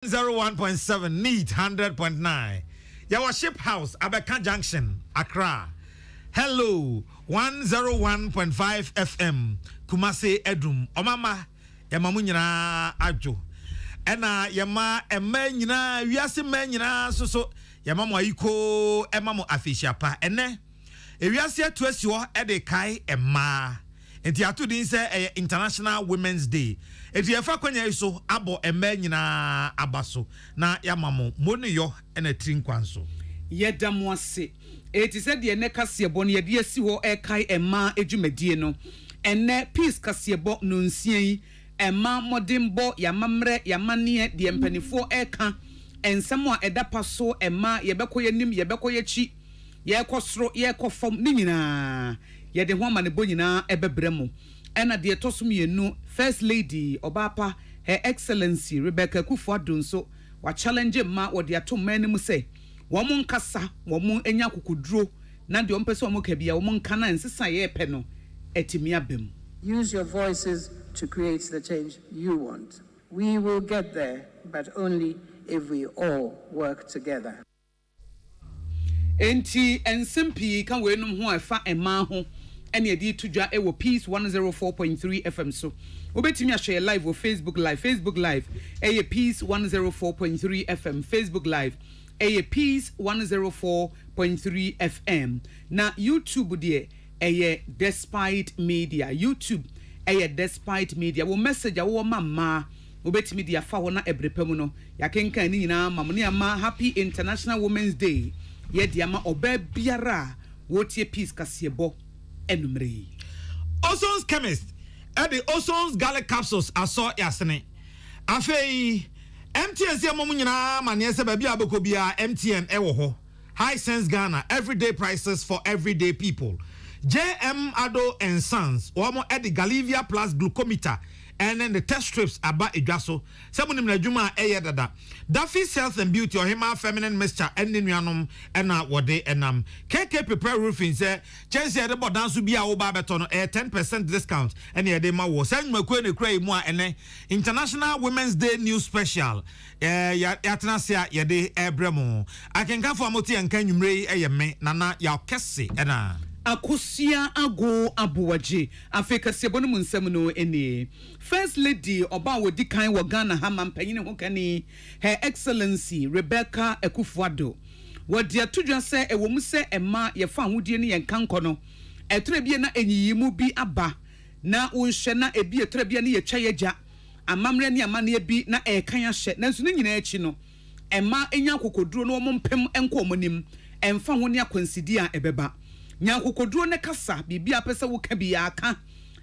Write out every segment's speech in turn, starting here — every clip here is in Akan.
101.7 need 100.9. Yawa Ship House, Akan Junction, Accra. Hello, 101.5 FM, Kumasi Edum. Omama, yamamu nyina ajo. Ena yama emme nyina wiase men nyina so yamamu ayiko emamu afishiapa. Ene ewiase atuasi ho ede kai emma. Enti atu din se International Women's Day. Enti efa kwanya iso abo emme nyina abaso na yamamu moni yo ena trinkwanso. Yedam ase. Eti se de ne kasebo ne de asi ho kai emma edwumadie no. Enne peace kasebo no nsia yi emma modimbo yamamre yamane de mpanifo eka ensemo a edapa so emma yebekoye nim yebekoye chi yekosoro yekofom ni nyina yede ho ama ne bo nyina ebebremu ena de tosum yenu first lady obapa her excellency Rebecca Kufuor so wa challenge ma wo de atom manim say wo mon kasa wo mon enya kokuduro na de ompese wo ka bia wo mon kana ensesa ye pe no etimi abem. Use your voices to create the change you want. We will get there, but only if we all work together. Enti ensempi kan we num ho afa ema ho ene edi tudwa e wo Peace 104.3 FM so obetimi ahwe live wo Facebook live Peace 104.3 FM Facebook live Peace 104.3 FM na YouTube de Despite Media YouTube Despite Media wo message a wo mama obetimi de afa ho na ebrepam no yakenkan ni nyina mamne ama Happy International Women's Day ye de ama oba biara wotie peace kasebo enumre. Ozon's chemist the Ozon's garlic capsules aso yasene afei MTN se momu nyina mane se ba bia beko bia MTN ewo ho high sense Ghana everyday prices for everyday people. JM Ado and Sons omo the Galivia plus glucometer and then the test strips about edwaso semunim na djuma dada Duffy's Health and Beauty or Hema Feminine Mixture and nuanom ena wode enam KK Prepare Roofing say chance the board dance bi a wo ba beto no 10% discount and ye dey ma wo send makwe ne krai mu a ene International Women's Day new special ya tenase ye dey ebremo akenka fo amoti enka nwumre eyeme nana ya kese ena Akosia ago abuwaje Africa sebo no munsem no ene First Lady oba wodi kan wo Ghana ha mampanyine ho kani Her Excellency Rebecca Kufuor wodi atudwa se ewo mu se ema ye fa hodie ne yen kanko no etre bie na enyiyimu bi aba na wonhwe na ebi etre bie ne ye twa yagya amamre ne amane bi na ekan ahye nanso ne nyina achi no ema enya kokoduro no mo mpem enko omonim emfa ho ne akwansidi a ebeba nyankokoduro ne kasa bibia pese wo ka bia aka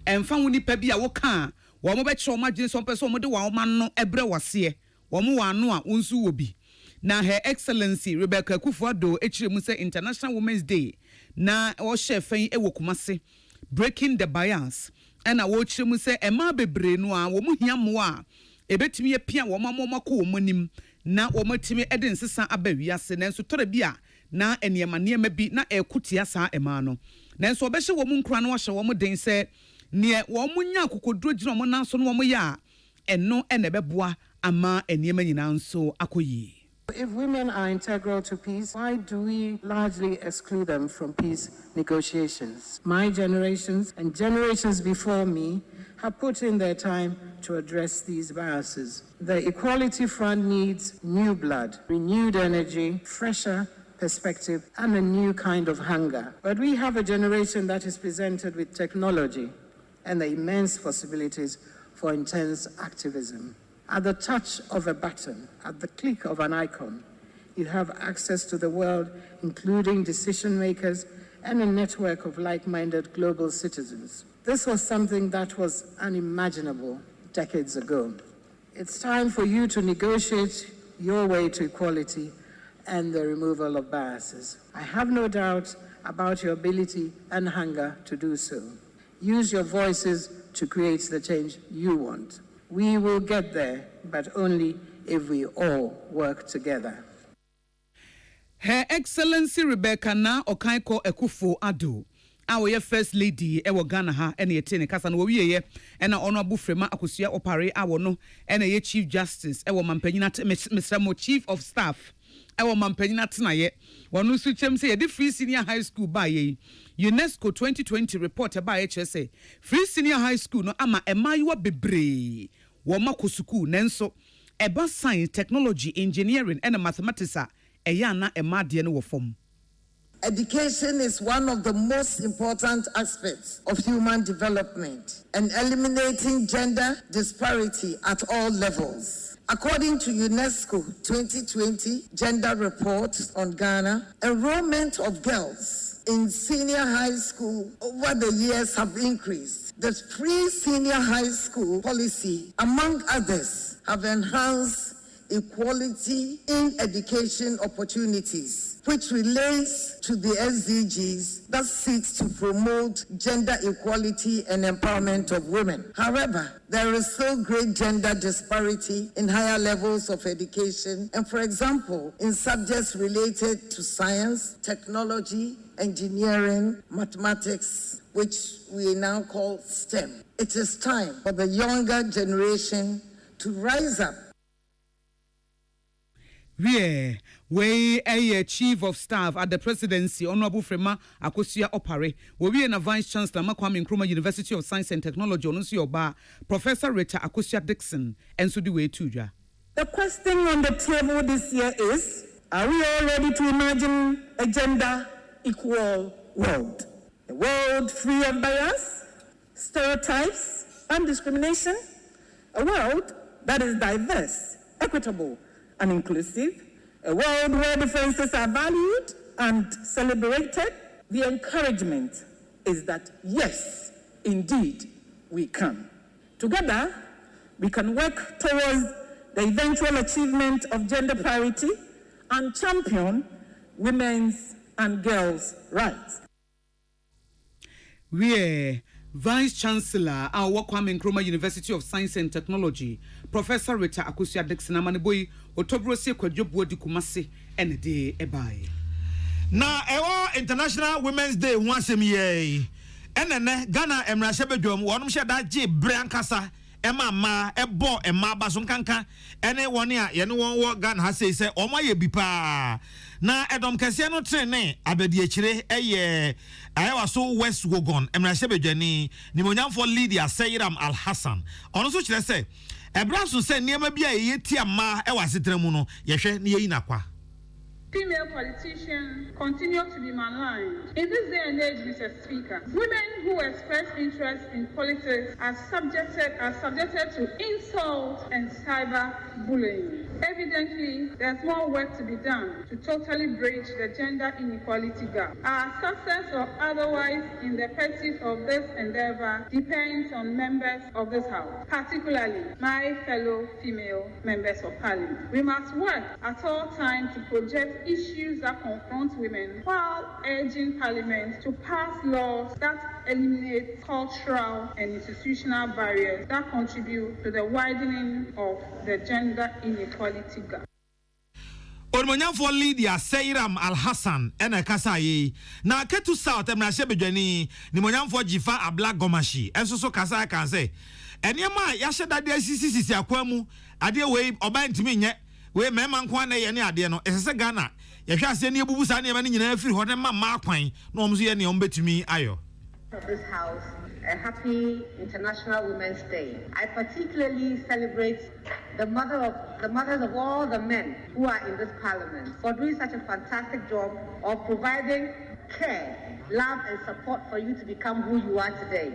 emfa ho nipa bia wo ka wo mo be kire o magene so pese o de wa ma no ebre wase wo mo wa no a wonsu wo bi na Her Excellency Rebecca Kufuor ekire mu say International Women's Day na wo shefen e wo Kumase breaking the bias and wo kire mu say ema bebre no a wo mo hiamo a ebetimi ye pia wo mamako wo monim na wo matimi eden sesa abawiase nanso tore bia na eniema bi na ekutia saa ema no nanso obehye wo mu nkura no wahye wo mu den se ne wo mu nya kokoduro gina wo na so no wo mu ya eno ene beboa ama eniema nyina nso akoyi. If women are integral to peace, why do we largely exclude them from peace negotiations? My generations and generations before me have put in their time to address these biases. The Equality Front needs new blood, renewed energy, fresher perspective, and a new kind of hunger. But we have a generation that is presented with technology and the immense possibilities for intense activism. At the touch of a button, at the click of an icon, you have access to the world, including decision makers and a network of like-minded global citizens. This was something that was unimaginable decades ago. It's time for you to negotiate your way to equality and the removal of biases. I have no doubt about your ability and hunger to do so. Use your voices to create the change you want. We will get there, but only if we all work together. Her Excellency Rebecca na Okaiko Ekufuor our first lady ewo Ghana ha ene yete kasa no wiye ena ono abufrema akosua opare awo no ena ye chief justice ewo mampanyina Mr. Mo chief of staff ewo mampanyina tenaye wonu su chem say ye free senior high school ba ye UNESCO 2020 report ba ye say free senior high school no ama emayiwa bebre wo makosuku nenso eba science technology engineering and mathematics eya na emade no wo fom. Education is one of the most important aspects of human development and eliminating gender disparity at all levels. According to UNESCO 2020 gender report on Ghana, enrollment of girls in senior high school over the years have increased. The free senior high school policy, among others, have enhanced equality in education opportunities, which relates to the SDGs that seeks to promote gender equality and empowerment of women. However, there is still great gender disparity in higher levels of education, and for example, in subjects related to science, technology, engineering, mathematics, which we now call STEM. It is time for the younger generation to rise up. We a chief of staff at the presidency, Honorable Frema Akosua Opare. We na vice chancellor Kwame Nkrumah University of Science and Technology, Onusi Oba, Professor Rita Akosua Dixon, and so do we too. The question on the table this year is: are we all ready to imagine a gender equal world? A world free of bias, stereotypes, and discrimination? A world that is diverse, equitable, and inclusive, a world where differences are valued and celebrated. The encouragement is that yes, indeed, we can. Together, we can work towards the eventual achievement of gender parity and champion women's and girls' rights. Vice Chancellor our Kwame Nkrumah University of Science and Technology, Professor Rita Akosua Dixon Amaneboy, Otobrosi Kwadwobo di Kumasi ene de ebae. Na International Women's Day once a year. Enene Ghana emrashebedwom wonom sheda je brankasa ema ma ebo ema basonkanka ene woni a ye ne won wo Ghana ha sei se omaye bi pa na edom kese no trene abedi akire eye ayawa so West Wogon emrashebedwani ni monyamfo Lydia Seyram Al Hassan ono so kire se ebraso se niema bia ye tia ma e wasetre mu no ye hwe ne yi nakwa. Female politicians continue to be maligned. In this day and age, Mr. Speaker, women who express interest in politics are subjected to insult and cyberbullying. Evidently, there's more work to be done to totally bridge the gender inequality gap. Our success or otherwise in the pursuit of this endeavor depends on members of this House, particularly my fellow female members of Parliament. We must work at all times to project issues that confront women while urging Parliament to pass laws that eliminate cultural and institutional barriers that contribute to the widening of the gender inequality gap. Onmonyamfo Lydia Seyram Al Hassan ena kasa yi na Ketu South emrashebedwani ni monyamfo Jifa Abla Gomashi enso so kasa kan say enema ya hyedade asisi akwamu ade we oba ntimi nye we mema nko na ye ne ade no esese Ghana ye hwa ase ne ebubu sa ne ma ne nyina afiri ho ne ma kwan na omso ye ne ombetumi ayo. Of this House, a happy International Women's Day. I particularly celebrate the mothers of all the men who are in this Parliament for doing such a fantastic job of providing care, love, and support for you to become who you are today.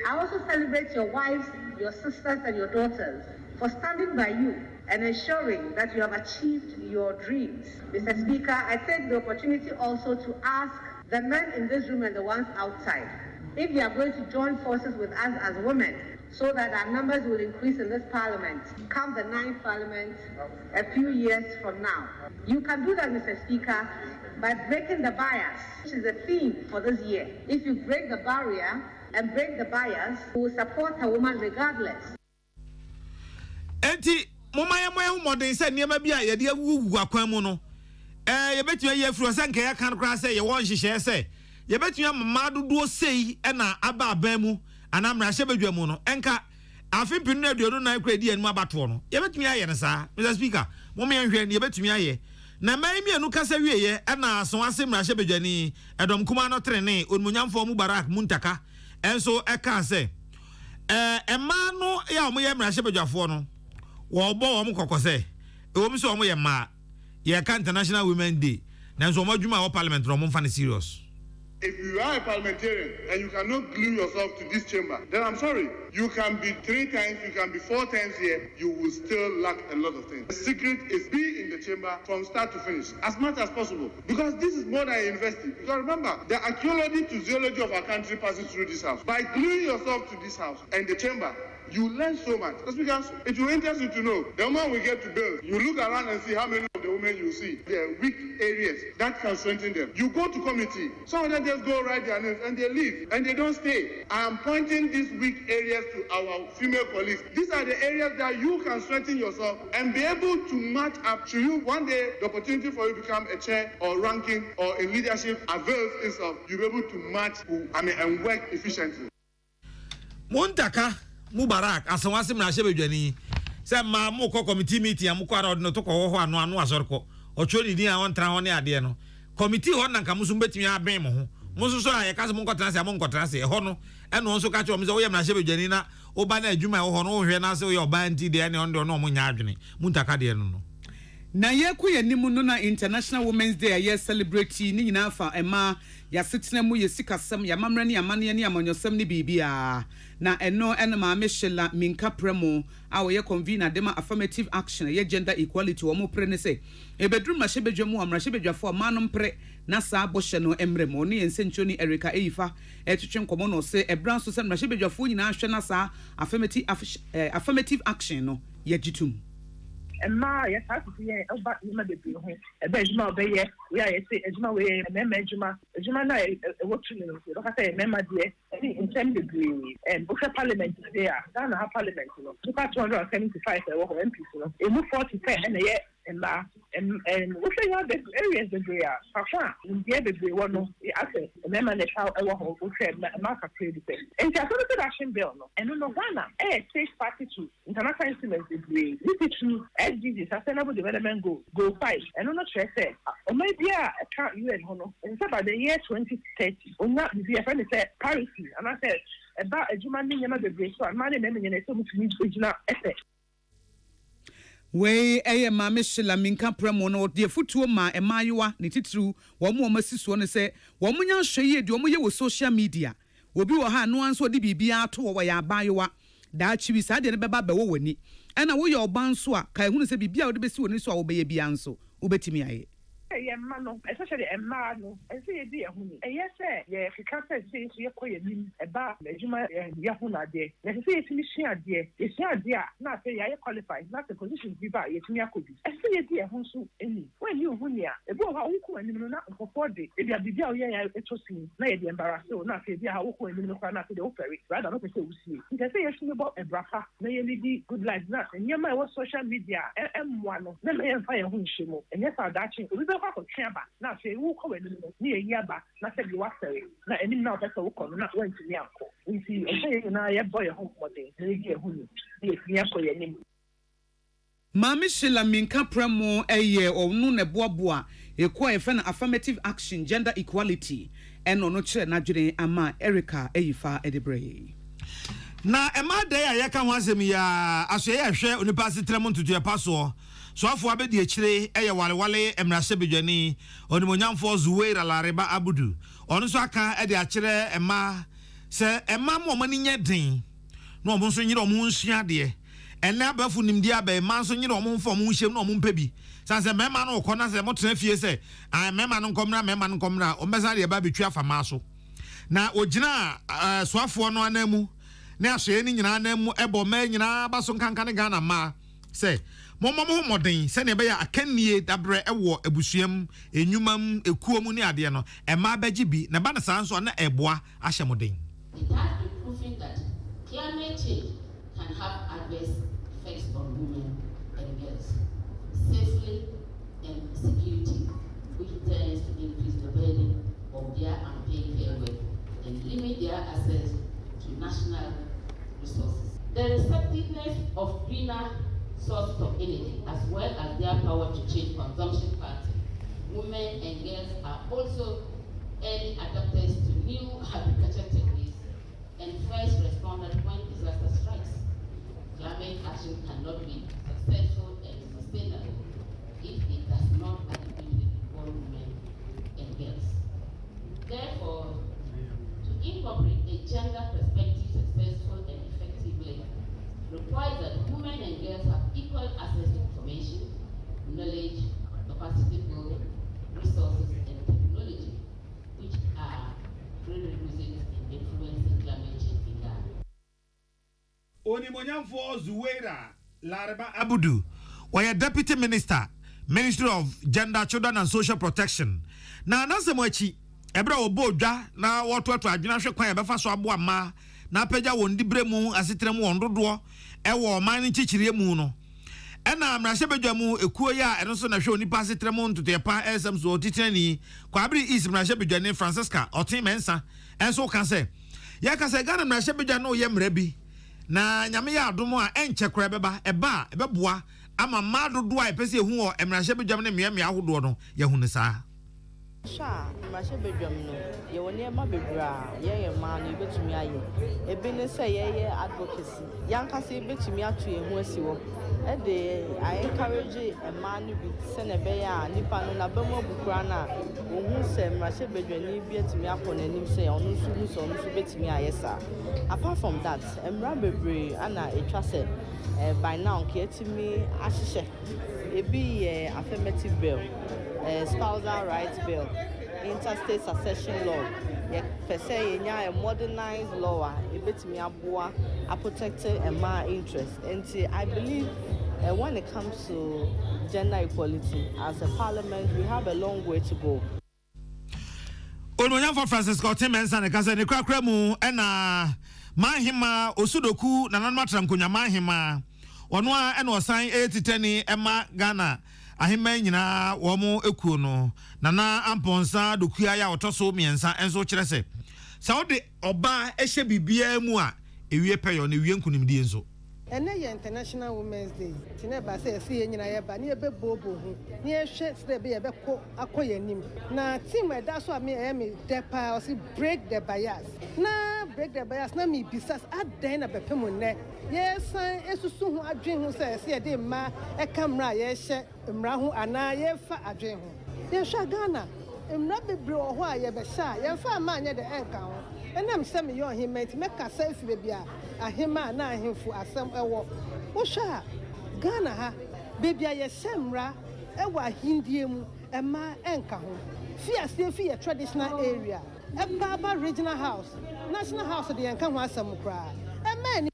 I also celebrate your wives, your sisters, and your daughters for standing by you and ensuring that you have achieved your dreams. Mr. Speaker, I take the opportunity also to ask the men in this room and the ones outside, if you are going to join forces with us as women so that our numbers will increase in this Parliament, come the 9th Parliament a few years from now. You can do that, Mr. Speaker, by breaking the bias, which is the theme for this year. If you break the barrier and break the bias, we will support a woman regardless. Enti mama ye moye modern say niema bia ye de agugu akwan mu no ye betu ye afuro say nke ya kan kra say ye won hihye say yebetumi amama dodo sei na aba abamu anamra hye badwamu no enka afipinu na aduodo na kredi enu abato no yebetumi aye ne saa Mr Speaker mo me nhwe ne yebetumi aye na mai mienu kasa wieye na so asem na hye badwani edom kuma no trene onmunyamfo mu barak muntaka enso eka se ema no ya mo ye mra hye badwafo no wo bo wo mo kokose wo mi so wo mo ye ma ye ka International Women Day na so mo adwuma wo parliament no mo mfa ne serious. If you are a parliamentarian and you cannot glue yourself to this chamber, then I'm sorry. You can be 3 times, you can be 4 times here, you will still lack a lot of things. The secret is be in the chamber from start to finish, as much as possible. Because this is more than a university. Because remember, the archaeology to zoology of our country passes through this house. By gluing yourself to this house and the chamber, you learn so much. Because it will interest you to know. The moment we get to build, you look around and see how many of the women you see. There are weak areas that can strengthen them. You go to committee, some of them just go write their names and they leave and they don't stay. I am pointing these weak areas to our female colleagues. These are the areas that you can strengthen yourself and be able to match up to you. One day, the opportunity for you to become a chair or ranking or in leadership avails itself. You'll be able to match and work efficiently. Muntaka Mubarak asawase mra hye badwani se ma mo ko committee meeting amko ara odno to ko ho anu asorko ocho ni din a on tra ho ne ade no committee ho nanka musu betimi aben mo ho musu so aye kase mo nkotra se mo nkotra se ho no e no so ka che o me se wo ye mra hye badwani na oba na adwuma ho no hwe na se wo ye oba nti de ne ondo no mo nya adwene muntaka de no na yeku yanimu no na International Women's Day ye celebrate ni nyina fa ema ya setena mu ye sikasem ya mamra ne amane ne amanyosem ne bibia na eno ma meshela minka premo a wo ye convener dema affirmative action ye gender equality wo mo pre ne se ebedrum ma hyebedwam amra hyebedwafo manom pre na sa bohye no emremo ne yensencho ni Erica Eifa etwetwe nkomo no se ebran so se amra hyebedwafo nyina ahwe na sa affirmative action no ye gitum Emma, yes, I see a back in the bill. A Benjamin Bay, we are a Ejma way, a Memma, Jumana, a watching, look at a Memma dear, in 10 degrees, and Booker Parliament is there, Ghana Parliament, look at 275 MPs, a move 40 and a year. And what's the other areas that they are? Papa, in the other day, one of the assets, a member that how I want to say, Mark credit. And the affirmative action bill, and no Ghana, safe party to international instruments degree. This is true, SDGs, sustainable development go 5. And I'm not sure, or maybe I can't you at home. And so by the year 2030, or not the friend said parity. And I said, about a human being, another grace, so I'm not in any so much original effort. We ma meshela minka premo no de futuo ma emayewa ne titru wo mo masisuo ne se wo mo nya hweye de wo mo ye wo social media obi wo ha no anso de bibia ato wo ya bayewa da chiwi sa de ne beba be wo wani ena wo ye oban so a kai hunu se bibia wo de besi woni so a wo be ye bia anso wo betimi aye no, especially a man, and say a dear honey. And yes, sir, yeah, if you can't say you're quite about Juma Yahuna day. Let's say it's Michelle dear, it's your dear, not say I qualified, not the position you buy, it's me. I could be. I say a dear Honsu, any when you Hunia, a boy how who and not for 4 days. If you have the deal, yeah, it was seen, lady embarrassed, so not say how who and the not to the operate, rather not to say we see. You can say a about a braha, may be good like that, and your man was social media, M1, then I am fire Hunshimo, and yes, I'm dashing. Now say who come near Yaba, not say you are sorry. Not any now that's all come, not went to the uncle. We see, and say, now I boy home for day, who is your name. Mami Shila Minka Premo a year or noon a boa, a quiet fan affirmative action, gender equality, and no chair Najure Ama Erica Eifa Edebre. Na ema day ayaka wansem ya asoye ahwe onipasi tremont to paso so afo abedi akire eye walewale emrase bedwani onimonyamfo zuweira lareba abudu ono so aka e de akire ema se ema mo mani nya den no omo so nyire omo nsua de ene abafu nimdi aba ema so nyire omo mfo omo nhyem no omo mpabi sanse mema no kona se mo tena fie se mema no nkomra ombesa de ba betwa fama so na ogina so afo no anamu ne asoye ni nyina anamu ebo ma nyina baso nkanka ne Ghana ma se momo modern se ne be ya akanie dabre ewo ebusuam enyumam ekuom ne ade no ema baji bi ne ba na sanso na eboa ahye modern. It has been proven that climate change can have adverse effects on women and girls safely and security, which tends to increase the burden of their unpaid receptiveness of greener sources of energy, as well as their power to change consumption patterns, women and girls are also early adapters to new agriculture techniques and first responders when disaster strikes. Climate action cannot be successful and sustainable if it does not adequately involve women and girls. Therefore, to incorporate a gender perspective successfully and effectively requires that women and girls have equal access to information, knowledge, capacity building, resources, and technology, which are prerequisites in influencing climate change in Ghana. Onimonyamfo Zuwaira Laraba Abudu, where Deputy Minister, Ministry of Gender, Children and Social Protection. Na nasemwachi ebra obodwa na wototo adwena hwe kwan ebefa so abo ama na pagya won dibremu asetremu wondodo ewo man nchichire mu no ena mrahye bedwa mu ekuo ya eno so na hwe onipa asetremu ntotepa esem so otitrani kwabri is mrahye bedwa ne Francisca otimensa enso ka se ya ka se Ghana mrahye bedwa no ye mrabi na nyame ya adom a enche kora beba eba ebeboa ama madodo a epese ehu o mrahye bedwa ne miamia ahodo no ye hu ne saa Sha, Masha Bedram, you near Mabibra, yea, man, you bet to me. A business say, advocacy. Young Cassie bet to me out to a Musio. And I encourage a man to send a bear, Nipan and a Bomo Bukrana, who said Masha Bedram, be to me upon and him say, on no bet to me, yes, sir. Apart from that, and Rabbi Anna, a trusted by now, care to me, Ashisha. It be a affirmative bill. Spousal rights bill, interstate succession law. Per se, a modernized law, a bit me a protected and my interest. And I believe when it comes to gender equality, as a parliament, we have a long way to go. Ononyamfo Francisco Timensa ne kasa ne kwakra mu ena mahima osudoku na nanmatra nkonya mahima ono a ena osan 810 ema Ghana ahima nyina wo mo ekuo no nana amponsa dokua ya otoso miensa enso kire se saudi oba ehye bibia mu a ewie peyo na ewie nkunimdie enso ene International Women's Day tine ba se esi nyina ye ba ne ebe bobo hu ne ehwe se be ye be ko akoyanim na team eda so me depa o si break the bias na me bisas adan na bepem ne ye san esusu hu adwen hu se se de ma e kamera ye hye mra hu ana ye fa adwen hu ye hwa Ghana mra bebre o ho a ye be sha ye fa ma anye de enka ho enam se me yo himenti meka sa efi be bia ahima na ahimfu asem ewo wo hwa Ghana ha bebia ye semra ewo ahindie mu ema enka ho fi a traditional area Baba regional house national house de enka ho asem kra ema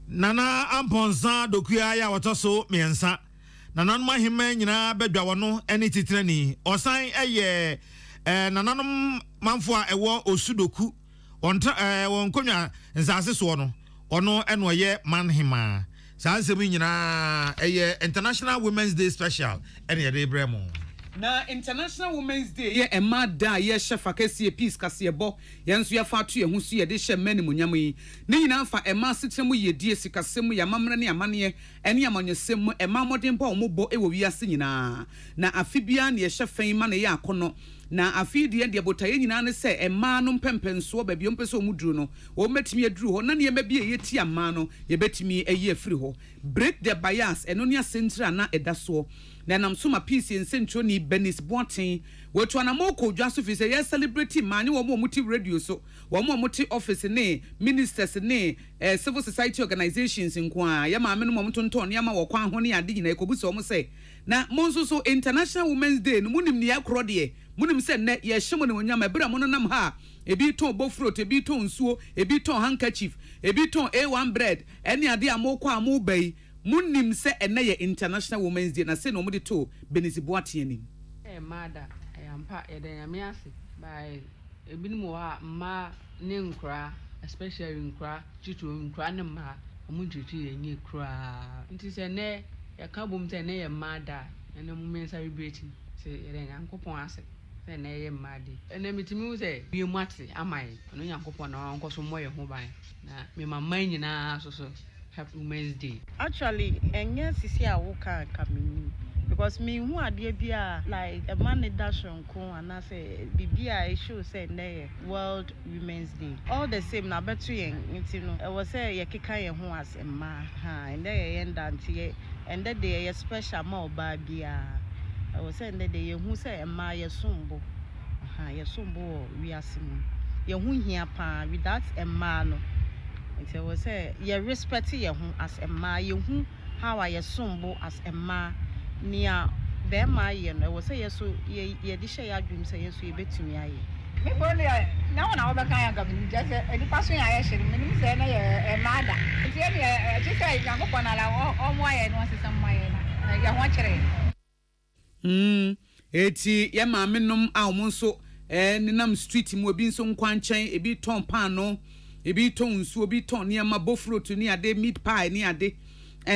nana amponsa dokua ya wotoso miensa nananom ahima nyina bedwa wono ene titrani osan eye nananom manfo a ewo osudoku won konwa nsase so no ono eno ye manhima sansemi nyina eye International Women's Day special ene ye de bremo na International Women's Day ye ema da ye shefa kase peace kase bo ye nso ye fa to ye hu so ye de hye mani munyam yi ne nyina fa ema setremu ye die sikasem ya mamra ne amane ene amanyesem ema modern ba omobo ewo wiase nyina na afibia ne ye hyefen ma ne ye akono na afidi de botaye nyina ne se ema no mpempenso ba biom pese omuduru no wo metimi aduru ho na ne ma bia ye ti ama no ye betimi ayi afiri ho break the bias eno ne asentra na edaso na nam so ma peace en sentro ni Benis Boatin we to na moko dwaso fi se ye celebrity mani wo mo muti radio so wo mo muti office ne ministers ne civil society organizations nko ya ma me no mo tonton ne ma wo kwan ho ne ade nyina ekobuso wo mo se na monso so International Women's Day no munim ne yakro de munim se ne ye hyemo ne onyama bra mo no nam ha ebi ton bofrot ebi ton nsuo ebi ton handkerchief ebi ton A1 bread ene ade amokwa amobai munim se ene ye International Women's Day na se no mo de to Benis Boatin ani mada ayampa edanyame ase by ebinim wa ma ne nkra especially nkra chitu nkra ne ma omunchitu yenye kra nti se ne yakabum se ne ye mada ene mumen celebrating se edenyankopon ase say na ye madi ene mitimi say bi mu ate amai no Nyankopon na onko so moye ho ban na me mama nyina so happy Women's Day. Actually, enye sisi a woka kamini because me hu ade bia like a man dash onko and say bibia e show say na World Women's Day. All the same na betu yen nti no e was say ye keka ye ho as ma ha and ye yenda nti and that day ye special ma oba bia. I was saying that ye hu say ma ye sombo. Ha ye sombo wi asimu. Ye hu hia pa without a man no. It was say you respect your home as a ma, you who how I assume as a ma near bear my yen. I was say yes, so ye dish your dreams say yes, you bet to me. Me only now na oba kan government just the person I should me say na a mother. It's just say Nyankopon ala o mo aye no sesam maye na. Ya ho kire. Eti ye ma menom a omo nso nenam street mu obi nso nkwanchen ebi ton pan no ebi ton nsu obi ton niam bofro to ni ade meat pie ni ade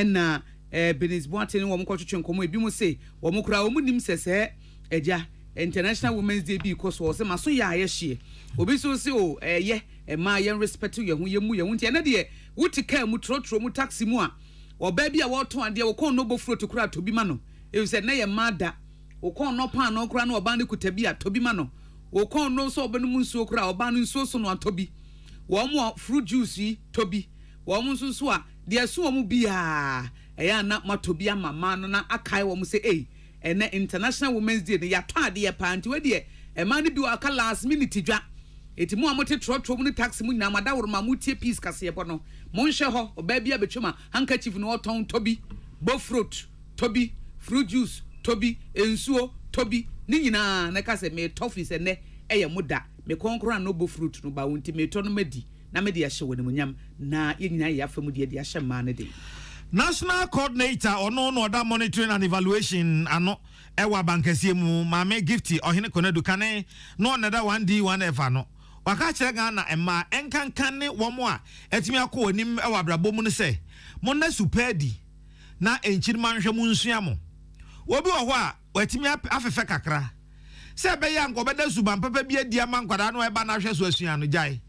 na Benis Boate ni wo mkotwetwe nkomo ebi mu say wo mkura wo nim sese eja International Women's Day bi ko so maso ya ayehye obi so say o ye ma ye respect ye hu ye mu ye hu nti na de wuti ka mu trotro mu taxi mu a oba bi a wo ton ade wo kon no bofro to kura to bi ma no e say na ye mada wo kon no pan no kura no oba ne kutabi a to bi ma no wo kon no so oba no mu nsuo kura oba no nsuo so no atobi wo mo fruit juice yi tobi wo mo nsuo a de so wo mu bia eya na matobi amama no na akai wo mo say ene International Women's Day ne yato ade ye pa nti we de ma ne bi aka last minute dwa eti mo amote trotro mu ne taxi mu nyina mada woro ma mu tie peace kase bo no mo nhwe ho oba bia betwema handkerchief no oton tobi bo fruit tobi fruit juice tobi ensuo tobi ni nyina na kase me toffee se ne eye muda me konkro no bo fruit no ba wonti me to no madi na me de ya hye woni munyam na ye nyina ya famu de ya hye ma ne de National Coordinator no other monitoring and evaluation ano ewa bankesie mu mame gifty ohene konedu kane no another 1D 1F ano waka kire Ghana emma enkankan ne wo mo a etimi akọ onim ewa brabo mu ne se mo na superdi na enchirima nhwe mu nsua mo obi wo ho a watimi afefe kakra se be ya nkobeda suban papa bi adi ama nkwada no eba na hwe so asua no jai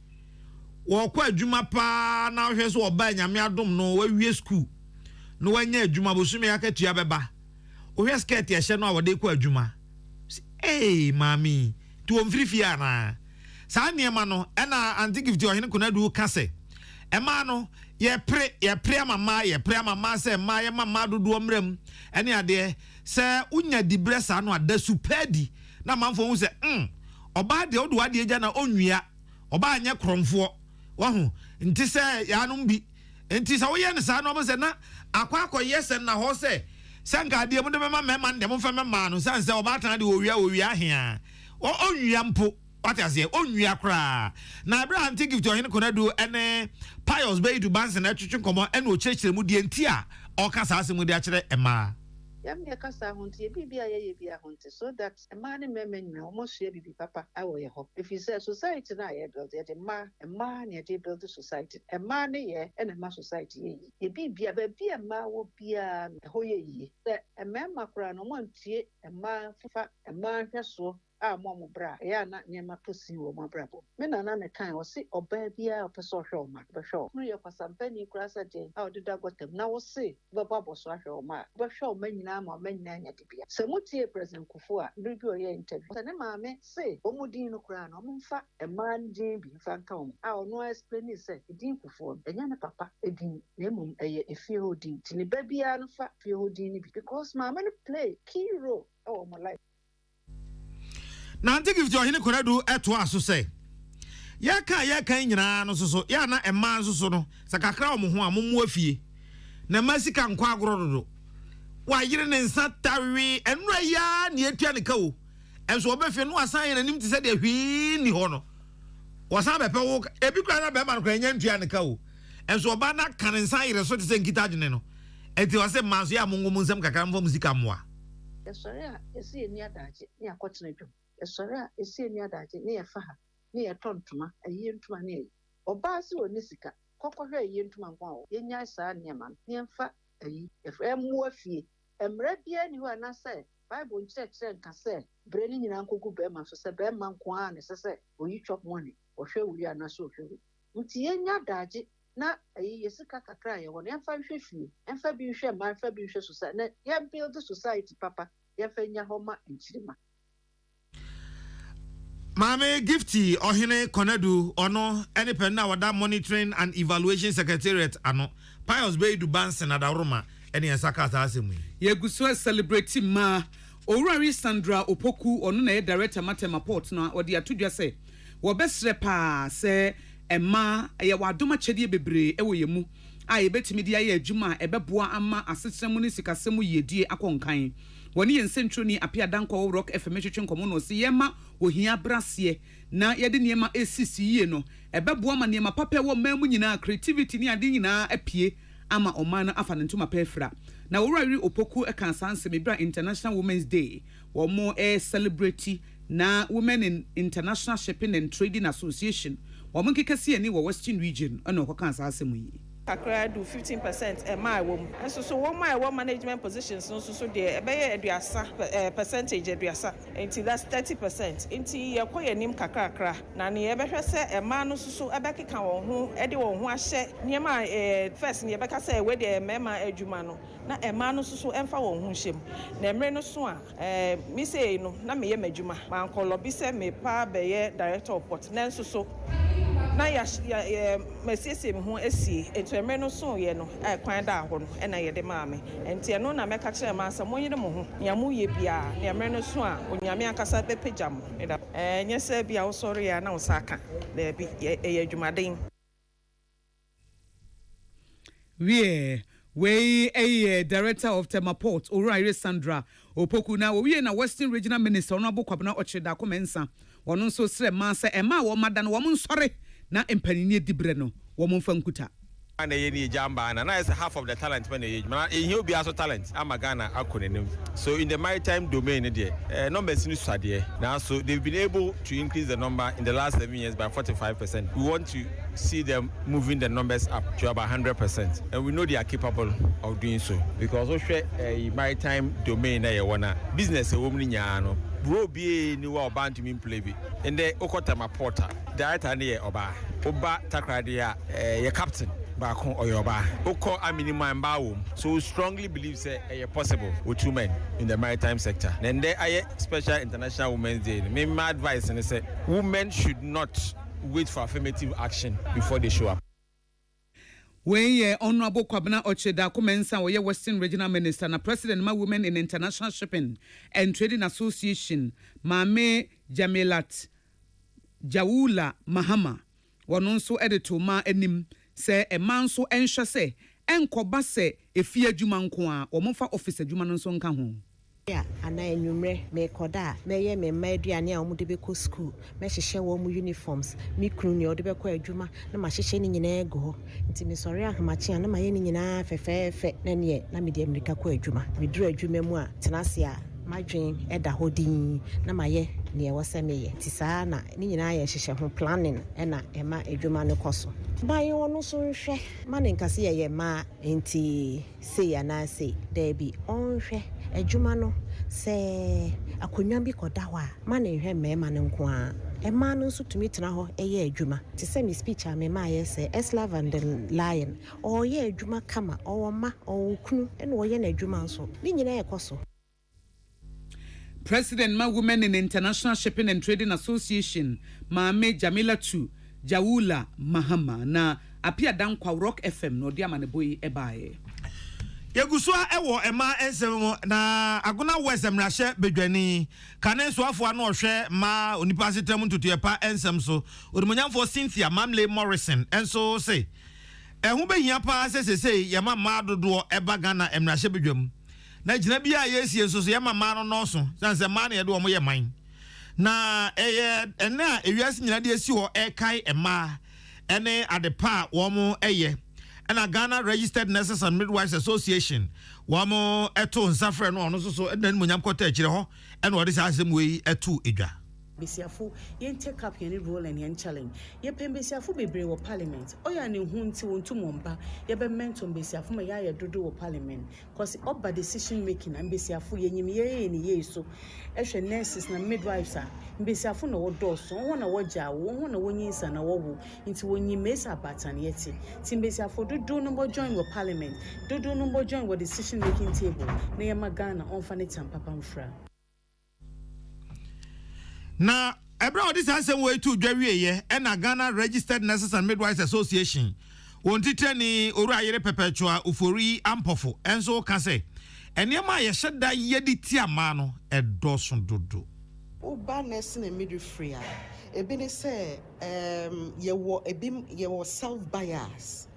wo kwa adwuma pa na hwe so oba nyame adom no wawie school no wanya adwuma bosume akatua beba ohwe skirt ya hye no awode kwa adwuma mami tu omfirifi ana sa niema no na antigifti ohene konadu kase ema no ye pre mama se ma ye mama dodo mrem ene ade se unya dibresa no ada supedi na manfo hu se oba de odo ade eja na onwia oba anya kromfo wahu nti se ya no mbi nti sa wo ye ne sa no mo se na akwa yesen na ho se sanka ade mu de mema ndem mfa mema no san se oba tan de owia hia onwia mpo watiase onwia kra na Abraham give to hine konadu ene pious be du banse na twetwe komo ene o chechire mu de nti a o kasa asemu de a kire ema yam ne kasa honte bibia ye bia honte so that a man meme nyina almost share bibi papa awo ye ho if you say society na ye build ye ma ne ye build the society a man ye and a ma society ye bibia ba bia ma wo bia ho ye yi a man makra no montie a man fufa a man hweso mom bra ya na nyema tosi wo mabrabo me na ne kan wo se oba bia opeso hwe ma be hwe no ye kwasampani krasa den a odida gotem na wo se baba boso hwe ma be hwe ma nyina ma nyina nya dibia se mutie president Kufu a bi oye interview se ne maame se omudin no kra na omfa e man din bi fa nka om a ono explain se din Kufu enya ne papa edin na mum eye efie odin tini ba bia no fa fie odin ni bi because maame no play key role oh my life na antigifti ohene konadu eto aso se ya kan nyina no so ya na ema so no sakakra omo ho amomu afie na masika nkwa agorododo wa yire ne nsa tawe enura ya ne atua ne kawo enso obefie no asan ye nim te se de hwi ni ho no wasan bepe wo ebi kra na be ma no kra nya ntua ne kawo enso oba na kan nsa yire so te se nkita gene no enti wase manso ya mongomu nsam kakra mfo musika moa esore a esi ni adaje ni akotene dwom esore a esi ni adaje ni efa ha ni etontuma ayi ntuma ni oba se oni sika kokohwe ayi ntuma nkwa wo yenya saa niema ni emfa ayi efa mu afie Emre bia ni ho na say Bible nkyerɛkyerɛ nka sɛ bere ni nyina nkogu bɛrima so sɛ bɛrima nko a ne sɛ oyi chop money ɔhwɛ wuri anaso ɔhwɛ wuri nti yɛnya daagye na yɛsika kakra yɛwɔ no yɛmfa nhwɛ fie yɛmfa bi nhwɛ ma yɛmfa bi nhwɛ society na yɛbuild society papa yɛmfa nya hɔ ma nkyirima Mame Gifty Ohine Konedu ono any penna wada monitoring and evaluation secretariat ano Pius Beidu Bansen adaroma any sakata asemu yeguso celebrate ma Owurari Sandra Opoku ono na director Matema Port na odi atudwa se wo besre pa se emma ye wadoma chede bebre ewo yemu a yebetimi dia ye adwuma ebeboa ama asesemu ni sikasemu yedie akonkan woni yensentro ni apia danko rock fm twetwe nkomo no se yema ohia brase na yede niema esisi yie no ebeboa ma niema papa wo mamu nyina creativity ni ade nyina apie ama oman afa ne ntoma pefra na Owurari Opoku ekansanse mebra International Women's Day wo mo celebrate na Women in International Shipping and Trading Association wo mo nkekase ni wo Western Region ana okokansanse mu yi Kakra do 15% my wom. And so one my one management positions so there ebeye aduasa percentage aduasa until that's 30%. Until yakoye nim kakra na ne ebehwe se ma no so ebekeka won ho e de won ho ahye niema first ne ebeka se we de mema adwuma no na ma no so emfa won ho hyem na emre no so a mi say no na me ye madwuma man kolo bi se me pa beye director of port na so na ya mesese me ho asie entuemre no so ye no kwan da ho no na ye de maame enti no na meka kire ma asam onye mo ho ya mu ye bia na emre no so a onyame akasa bepejam nye se bia wo sori ya na wo saka na bi ye adwumaden we a director of Temaport Owurari Sandra Opoku na we na Western Regional Minister Honorable Kwabena Ochida Komensa wono nso sre ma se ema wo mada no wo nsore na empanini dibre no wo mfa nkuta ana ye ni jamba na is half of the talent when age man he will be also talent amagana akonenim so in the maritime domain there numbers ni suade now so they've been able to increase the number in the last 7 years by 45%. We want to see them moving the numbers up to about 100%, and we know they are capable of doing so because a maritime domain na ye wana business e womni nya no bro bi ni wa oba ntimi play bi and the okotama porter director na ye oba takrade ya ye captain baako oyoba oko aminima mbawo so we strongly believe say possible with women in the maritime sector and there are special International Women's Day my advice and say women should not wait for affirmative action before they show up. When Honorable Kwabena Ochida Komensa we Western Regional Minister na President ma Women in International Shipping and Trading Association Mame Jamilat Jawula Mahama wono nso edito ma anim se eman so enhwe se enkoba se efie adwuma nko a omfa office adwuma no nso nka ho ya ana enwumre me koda me ye me ma aduane a omude be ko school me hyehye wo mu uniforms me kru ne ode be ko adwuma na ma hyehye ni nyina ego ho nti me sori ahamachi na ma ye ni nyina fefefe na ne na me de amerika ko adwuma me duru adwuma mu a tenase a madwen eda hodin na ma ye ne e wose me ye ti saa na ni nyina ye hyehye ho planning na e ma adwuma no koso bayi wono so nhwe ma ne nkase ye ma enti sei ana sei there be onhwe adwuma no se akonwa bi koda ho a ma ne hwe mema ne nko a e ma no so tumi tena ho eye adwuma ti se me speech a me ma ye se Esla van der Lion o ye adwuma kama o ma o kunu e no ye na adwuma nso ni nyina ye koso. President ma Women in International Shipping and Trading Association Mame Jamilatu Jawula Mahama na apia dankwa Rock FM no dia maneboyi ebae Yegusua ewo ema ensem na aguna wesem rahye bedwani kane so afo na ohwe ma onipa setem ntutu epa ensem so odimonyamfo Cynthia Mamle Morrison enso say ehu behia pa sesese yema ma dodo eba Ghana emrahye bedwam na gina bia yesie enso so yema ma no no so sanse ma na ye do mo ye man na ene a ewiase nyina de esi ho ekai ema ene adepa wo mo eye and a Ghana Registered Nurses and Midwives Association. Wamo eto nsafre no ono so den munyam kota akire ho and what is asem we etu edwa. besiafo yen take up any role and yen challenge ye pem besiafo bebre wo parliament oya ne hu nti wontu momba ye be mentor besiafo ma ya dodo wo parliament cause oba decision making and besiafo yenyim ye ni so ehwe nurses na midwives a besiafo na wo doso won na wo ja won na wonyinsa na wo wo nti wonyim mesa batan yeti ti besiafo dodo no bo join wo parliament dodo no bo join wo decision making table na ye magana onfa ne tampapa mfra. Na ebra this ansem way to dwawie ye na Ghana Registered Nurses and Midwives Association won titani oru ayere perpetua ufori ampofo enso ka se enema ye hyeda ye di ti ama no edoso dodo oba nursing and midwifery ebi ne say ye wo self bias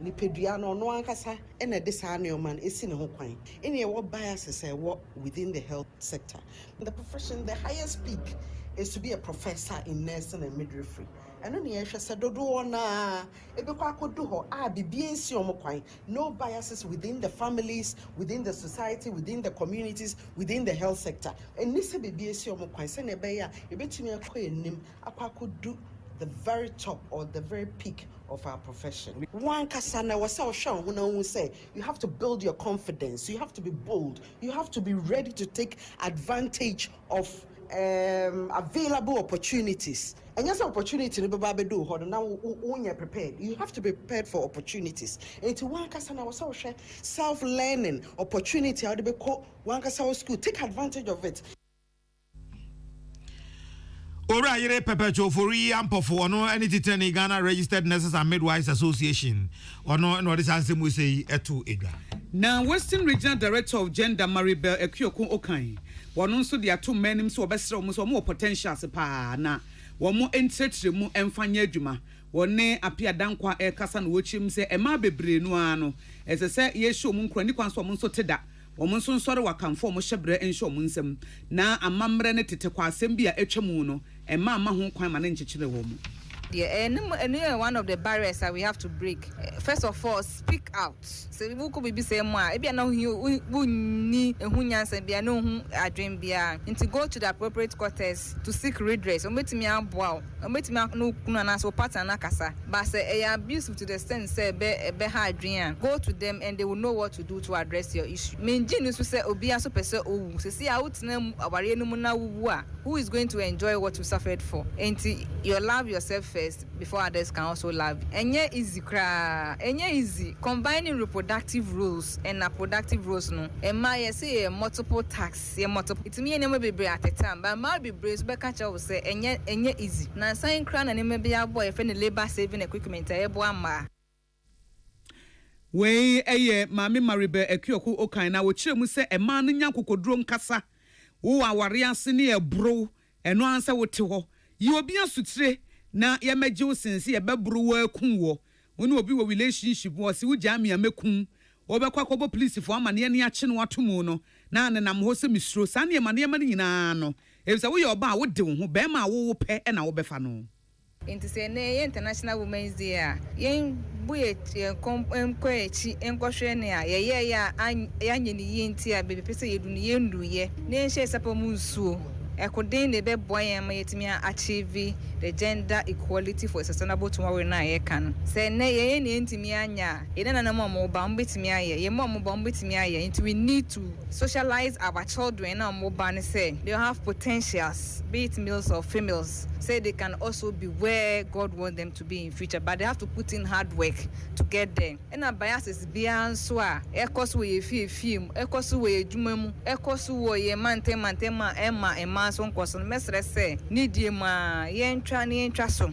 nipedua no no ankasa na de saa ne man esi ne ho kwan ene ye wo bias say wo within the health sector. In the profession, the highest peak is to be a professor in nursing and midwifery. And only I said dodo na ebekwa akodu ho bibi ensi omo kwan. No biases within the families, within the society, within the communities, within the health sector. And nise bibi ensi omo kwan se na be ya ebetumi akọ enim akodu the very top or the very peak of our profession. One kasana was so shown when say you have to build your confidence, you have to be bold, you have to be ready to take advantage of available opportunities. And yes, opportunity no be do hold now when you're prepared. You have to be prepared for opportunities. And to one kasana was so self-learning opportunity how to be called one kasana school. Take advantage of it. Ora yere perpetual for ampofo ono any titani Ghana Registered Nurses and Midwives Association ono no this ansem we say etu ega. Now Western Regional Director of Gender Maribel Ekyokun Okan wono nso de ato manim so obesere omo so mo potentials pa na womo entretre mu emfanya adwuma wone apia dankwa kasa na wochim se ema bebre nu ano esese ye show mu nkura ni kwan so omo nso teda omo nso nsore wakamfo omo hyebre ensho omo nsem na amamre ne tete kwa asem bia etwemu no ema ama ho kwan ma ne nkyekere wo mu. And one of the barriers that we have to break. First of all, speak out. So we could be saying more. If you know who need a hunyans and be no a dream be to go to the appropriate quarters to seek redress. Omit me out wow. Omit me out no kuna so pattern nakasa. But say abusive to the extent say be hard dream. Go to them and they will know what to do to address your issue. Main genius to say obia so person oh. So see out name aware no muna who is going to enjoy what you suffered for. And you love yourself first before others can also love. Enye easy cra. Enye easy. Combining reproductive roles and productive roles no. Emma say multiple tasks. Multiple. It me enye be at a time. But mal be brace be catch will say enye easy. Na sign cra na enye be a boy friend labor saving equipment e bo ama. We eye Mami Maribel Ekyoku Okan na wo kire mu se ema no nyankokoduro nkasa. Wo aware ase ne e bro. Eno ansa wo te ho. Yi obi asutire na ya meje osensi ye bebru wa kun wo woni obi wo relationship wo se wuja me amekum wo be kwakobo police fo amane ne ache no atomu no na nenam ho se misro sa ne mane mane nyina no e se wo ye oba wo de wo ho be ma wo pe e na wo befa no Inti se ne International Women's Day a yen buye enkoechi enkohwe ne a ye ya anye ni yenti a bebe pese yedu ne yendu ye ne nhye sapo mu nsuo Ekudin de be boy and yetimi achieve the gender equality for a sustainable tomorrow na Akan. Say ne ye ni ntimi anya. Ye na mama ba mbetimi aye. Ye mama ba mbetimi aye. Until we need to socialize our children na mo ba ne say they have potentials, be it males or females. Say they can also be where God wants them to be in future, but they have to put in hard work to get there. And a bias is beyond so ekos we film, ekos we jumamu, ekos we mantema Emma so nkoso mesre say need ma yentra ni yentra so.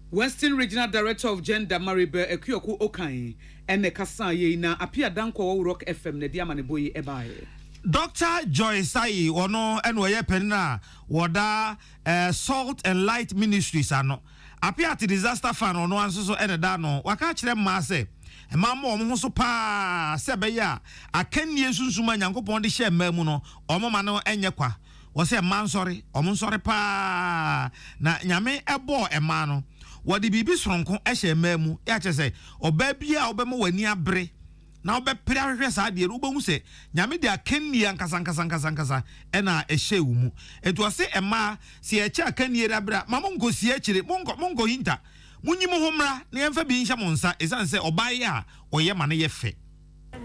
Western Regional Director of Gender Maribel Ekyoku Okan ene kasa ye na apia danko Rock FM ne dia maneboyi ebae. Dr. Joy Sai ono enwoye penina woda Salt and Light Ministries ano apia ti disaster fan ono anso so eneda no waka kire ma se emama omo so pa se be ya Akan ye sunsuma Nyankopon de hye mamu no omo ma no enye kwa wo se man sorry omo sorry pa na nyame ebo ema no wodi bibi soronko ehye mamu ya che se oba bia obema wani abre na obepre ahwehwe saa de ru bohu se nyame de akanni ankasa ena ehye wu mu etu ase ema se eche akanni rabra mamo ngosi echire mongo hinta munyi mo homra na yemfa bi nhya mo nsa esan se obaye a oye ma ne ye fe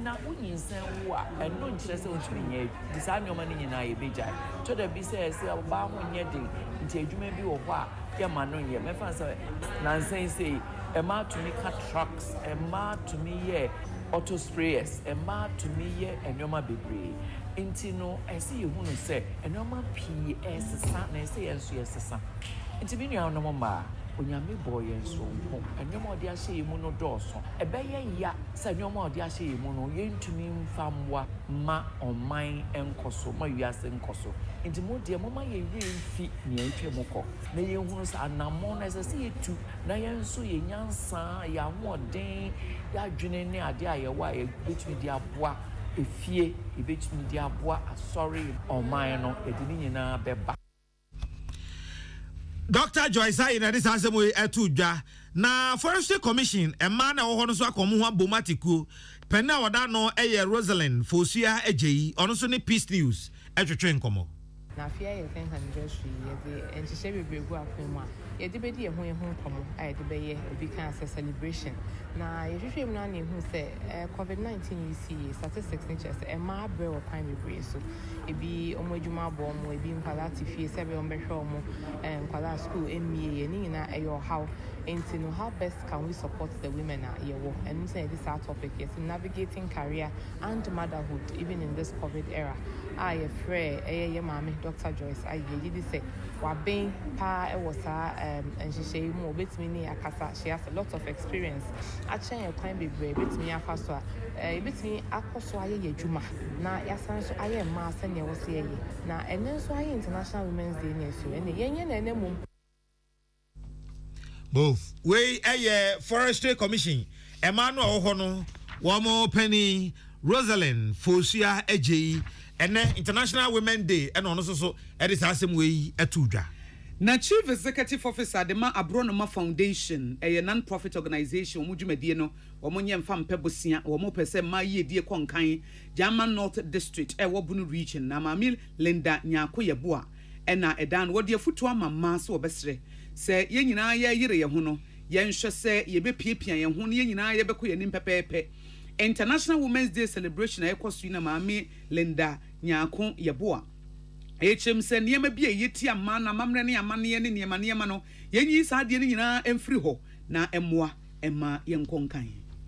na unyinsen wo a eno nkyere se ontumi nye di saa nyoma ne nyina ye beja to da bi se oba ho nye de nti adwuma bi wo ho a ye ma no ye mefa se nansen se ema to me cut trucks ema to me ye auto sprayers ema to me ye enyoma bebre nti no ese ye hunu se enyoma pii esesa na ese ye nso yesesa nti bi nua no ma onyame boy enso mpo enyoma odi ahye yimu no dooso ebeye ya se enyoma odi ahye yimu no yentumi mfamwa ma oman enkoso ma wiase enkoso nti mo de mo ma ye mfi ne atwa moko na ye hunu sa anamo na se yetu na ye nso ye nyansa ya hoden ya dwene ne ade aye wa ye betumi di aboa efie e betumi di aboa asori oman no edini nyina beba. Dr. Joyce in this assembly etudwa na Forestry Commission a man na wo no so akomo ho abomatiku penna wada no eye Rosalind Fosia Ejeyi ono so ne Peace News etwetwe nkomo na afia ye thank industry ye de enchise bebregu akwemu a ye de bedi ye ho nkomo a ye de beye obi kan say celebration na ye hwehwe mu na ne hu say COVID-19 EC statistics ni chese e ma abre wo kwan bebre so ebi omo adwuma abo omo ebi nkwala tifie sebe omo behwe omo nkwala school emie ye ni nyina eyo how into how best can we support the women ye wo and say this our topic is navigating career and motherhood even in this COVID era I afraid ye mama Dr. Joyce I ye say wa ben pa e wo sa and she mu obetimi ni akasa she has a lot of experience achen ye kwan bebre betimi afa so betimi akoso aye ye dwuma na yasan so aye ma asa ne wo se ye na enen so aye International Women's Day ne so ene yenye na ene mum both we Forestry Commission Emmanuel Ohono Wamo Penny Rosalind Fosia Ejeyi and International Women's Day and also so it is the same way etudwa na Chief Executive Officer de ma Abronoma Foundation a non-profit organization mujumedie no omonye mfa mpebosia omo pese ma yedie konkan German North District e wobunu region na mami Linda Nyako Yeboa ena edan wode afutu amama so obesre se ye nyina ye yire ye ho no ye nhwe se ye bepiepia ye ho no ye nyina ye beko ye nim pepepe International Women's Day celebration ekosu na mami Linda Nyako Yeboa HM se niema bi yeti ama na mamre ne amane ne niema no yenyi saade ne nyina emfiri ho na emmoa emma yenkonkan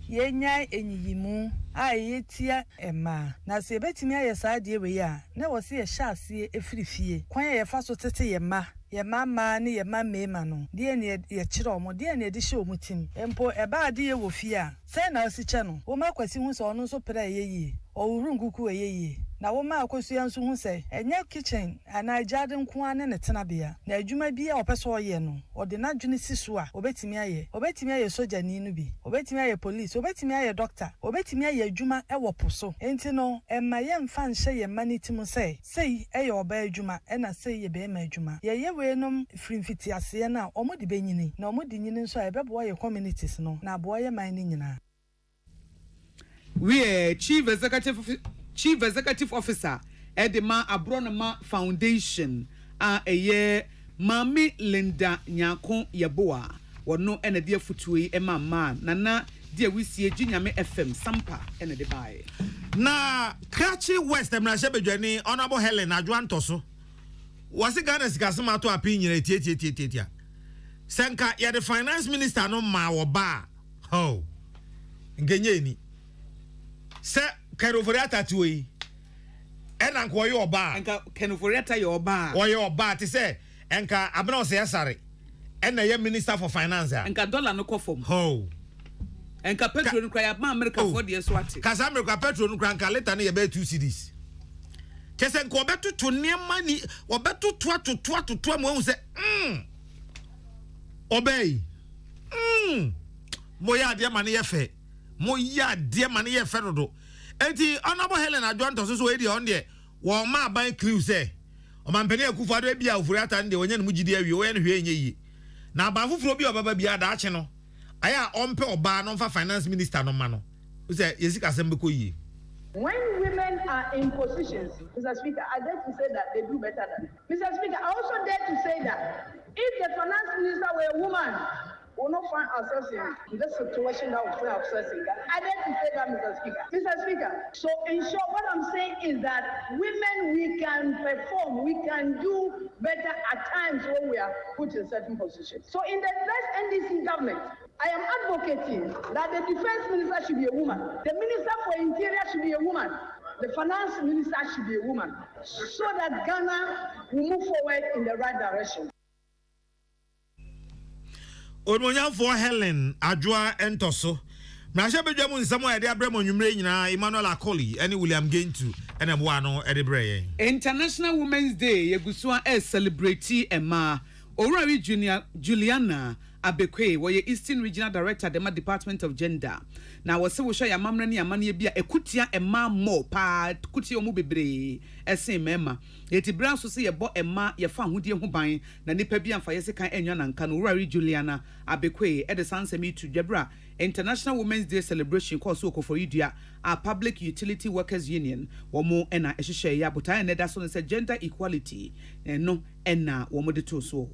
yenya enyiyimu a yetia emma na se betimi aye saade we ya na wo se ye hyase efiri fie kwan ye fa so tete ye ma ye mama ne ye mama no de ne ye kire omo de ne de hye omutim empo eba ade ye wo fie a se na osiche no wo makwasi hu so ono so pere ye yi owuru nguku ye yi na wo ma akosu ya nso hu se enye kitchen ana jade nko ane ne tenabea na adwuma bi a opeso oye no ode na dwene siso a obetimi aye soja ni no bi obetimi aye police obetimi aye doctor obetimi aye adwuma e wo poso enti no emma ye mfa nhye ye manitim se sei eye oba adwuma e na sei ye be ma adwuma ye we nom frimfiti ase na omodi benyini na omodi nyini nso a ebebo ye communities no na abo ye man ni nyina we Chief Executive Officer Edema Abronoma Foundation eye Mami Linda Nyako Yeboa wono ene de futuyi emama nana de wisie ginyame FM sampa ene de bae na Kachi West emrashe bedwani Honorable Helen Adwanto so wasi Ghana sikasema to api nyire tie senka ya the finance minister no ma wo ba ho ngenye ni se Kenuforiata tuwe ena nko yo oba enka Kenuforiata yo oba wo yo oba ti se enka abna o se yasare ena ye minister for finance enka dollar no kofom ho enka petrol no kra ya ma America for de so ate kasa America petrol no kra enka liter na ye be 2 cedis kese enka obeto to niema ni obeto to mo hu se obey mo ya de ma ne ye fe mo ya de ma ne ye fe dodo enti Honorable Helen Adwanto so e di on de wo ma ban crew say o man pene akufo ado bia ofuriata nde wonya no mugidi awie wo ye no hwe enye yi na ba foforo bi obaba bia da ache no aya ompe oba no fa finance minister no ma no Who say yesika sembeko yi. When women are in positions, Mr. Speaker, I dare to say that they do better than. Mr. Speaker, I also dare to say that if the finance minister were a woman, we will not find ourselves in this situation that we find ourselves in. I dare to say that, Mr. Speaker. Mr. Speaker, so in short, what I'm saying is that women, we can perform, we can do better at times when we are put in certain positions. So in the next NDC government, I am advocating that the defense minister should be a woman, the minister for interior should be a woman, the finance minister should be a woman, so that Ghana will move forward in the right direction. Ononya for Helen Adjoa Entoso. Mrasha bedwamu nsamo ede abremo nwumre nyina Emmanuel Akoli ene William Gentu ene boa no ede breye. International Women's Day yegusua celebrate Emma Owurawi Juliana Abekwe were Eastern Regional Director Dema Department of Gender. Na wose wo hwa ya mamra ne amane bia ekutia Emma mo pa kutia omu bebre esen mema. Yeti bra so se yebo Emma ye fa hodie ho ban na nipa bia mfa yese kan enwa na nka no Owurawi Juliana Abekwe e de sansemi to dwebra International Women's Day celebration course okoforidua a Public Utility Workers Union womo ena ehhehye ya botan ne da so se gender equality no ena womo de to so.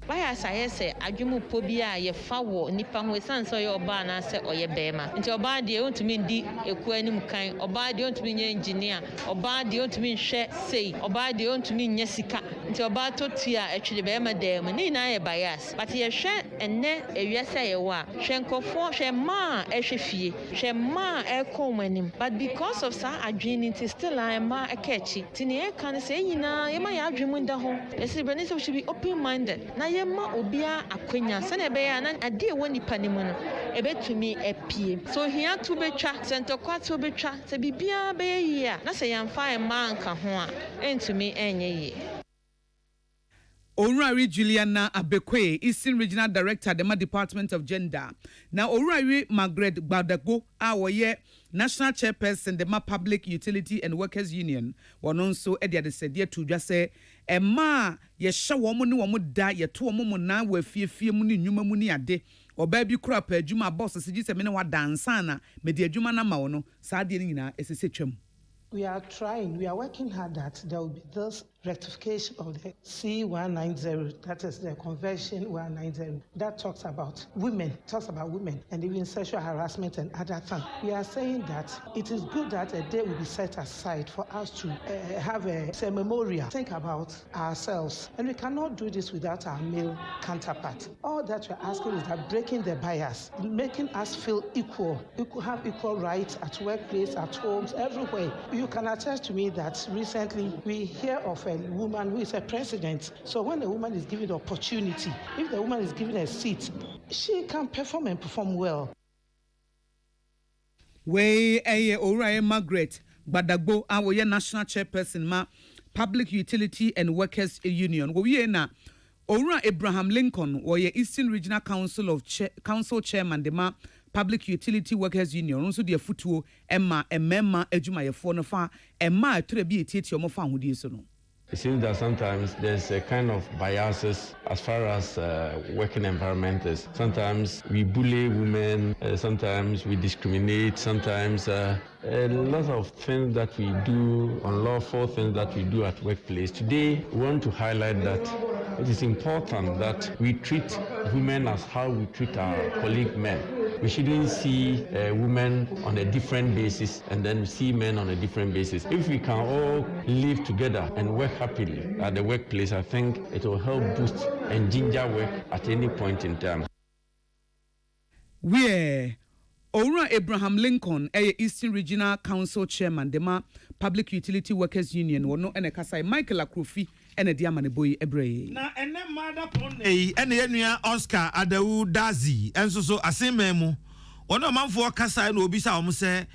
Why I say adwumu pobia ye fa wo nipa ho esanso ye oba na se oye bema nti oba de ontumi ndi eku anim kan oba de ontumi nye engineer oba de ontumi hwe sei oba de ontumi nye sika nti oba totia etwede bema dem ni na ye bias but ye hwe enne ewiase ye wa hwe nkofo hwe ma ehwe fie hwe ma ekom anim but because of sa adwini nti still I ma ekechi tini e kan se nyina ye ma ya adwemu nda ho esibeni so should be open minded na ma obia akwenya se na be ya na ade e woni panimu no ebetumi epie so hia to betwa sentokwa to betwa se bibia be yi a na se yamfa e ma nka ho a entumi enye yi. Owurawi Juliana Abekwe, Eastern Regional Director, Dema Department of Gender. Now, Owurawi Margaret Gbadago, our National Chairperson, Dema Public Utility and Workers Union. One also, Eddie de said, to just say, Emma, ye show woman, woman die, ye two woman now, we fear money, numa money a day. Or baby crop, a Juma boss, as you say, Menawa dansana, media Juma Namaono, Sardina, as a situation. We are trying, we are working hard that there will be this rectification of the C190, that is the Convention 190, that talks about women, and even sexual harassment and other things. We are saying that it is good that a day will be set aside for us to have a memorial, think about ourselves, and we cannot do this without our male counterpart. All that we're asking is that breaking the bias, making us feel equal, have equal rights at workplace, at homes, everywhere. You can attest to me that recently we hear of a woman who is a president. So when a woman is given the opportunity, if the woman is given a seat, she can perform and perform well. We Owurawi Margaret Gbadagbo, our National Chairperson, ma Public Utility and Workers Union. We na Owura Abraham Lincoln, we Eastern Regional Council Chairman, the ma Public Utility Workers Union. Also, the futuo Emma ejuma ye for no fa Emma to be a titi or mofa hudi so no. It seems that sometimes there's a kind of biases as far as working environment is. Sometimes we bully women, sometimes we discriminate, sometimes a lot of things that we do, unlawful things that we do at workplace. Today, we want to highlight that it is important that we treat women as how we treat our colleague men. We shouldn't see women on a different basis and then see men on a different basis. If we can all live together and work happily at the workplace, I think it will help boost and ginger work at any point in time. We Owura Abraham Lincoln, Eastern Regional Council Chairman, Dema Public Utility Workers Union, wono ene kasai Michael Akrofi ene diamane boy ebrey. Na ene mada pon ene yenua Oscar Adawu Dazi enso so asememu. Ono manfo kasai na obi sa omo se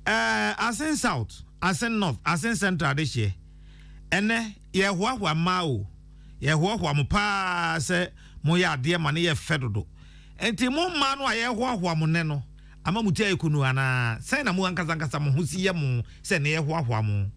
asen South, asen North, asen Central de hye. Ene ye hoahwa ma o. Ye hoahwa mo pa se mo ya ade ma ne ye fedodo. Enti mo ma no aye hoahwa mo ne no. Ama mutia ekunu ana sai na mu ankasa mo husiye mo se ne ye hoahwa mo.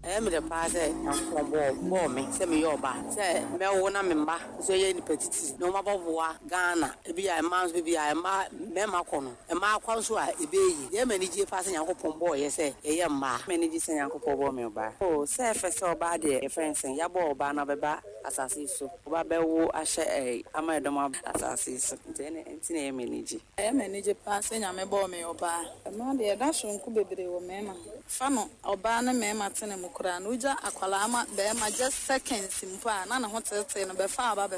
me the pass from ball me say me your ba say me wona me mba so ye ni petiti no maboboa Ghana e bi a man bi a ma me ma kono e ma kwa so a e be yi ye mani je pass Yankopon ball ye say e ye mma mani je say Yankopon ball me ba oh say first oba de friends ya ball ba na beba asase so oba be wo ahye ama edoma asase so ntine ye mani je e mani je pass nyame ball me oba ma de da so nku bebre wo me ma fano oba na me ma tene mukura no uja akwala ama be ma just seconds mpa na ho tete no be fa aba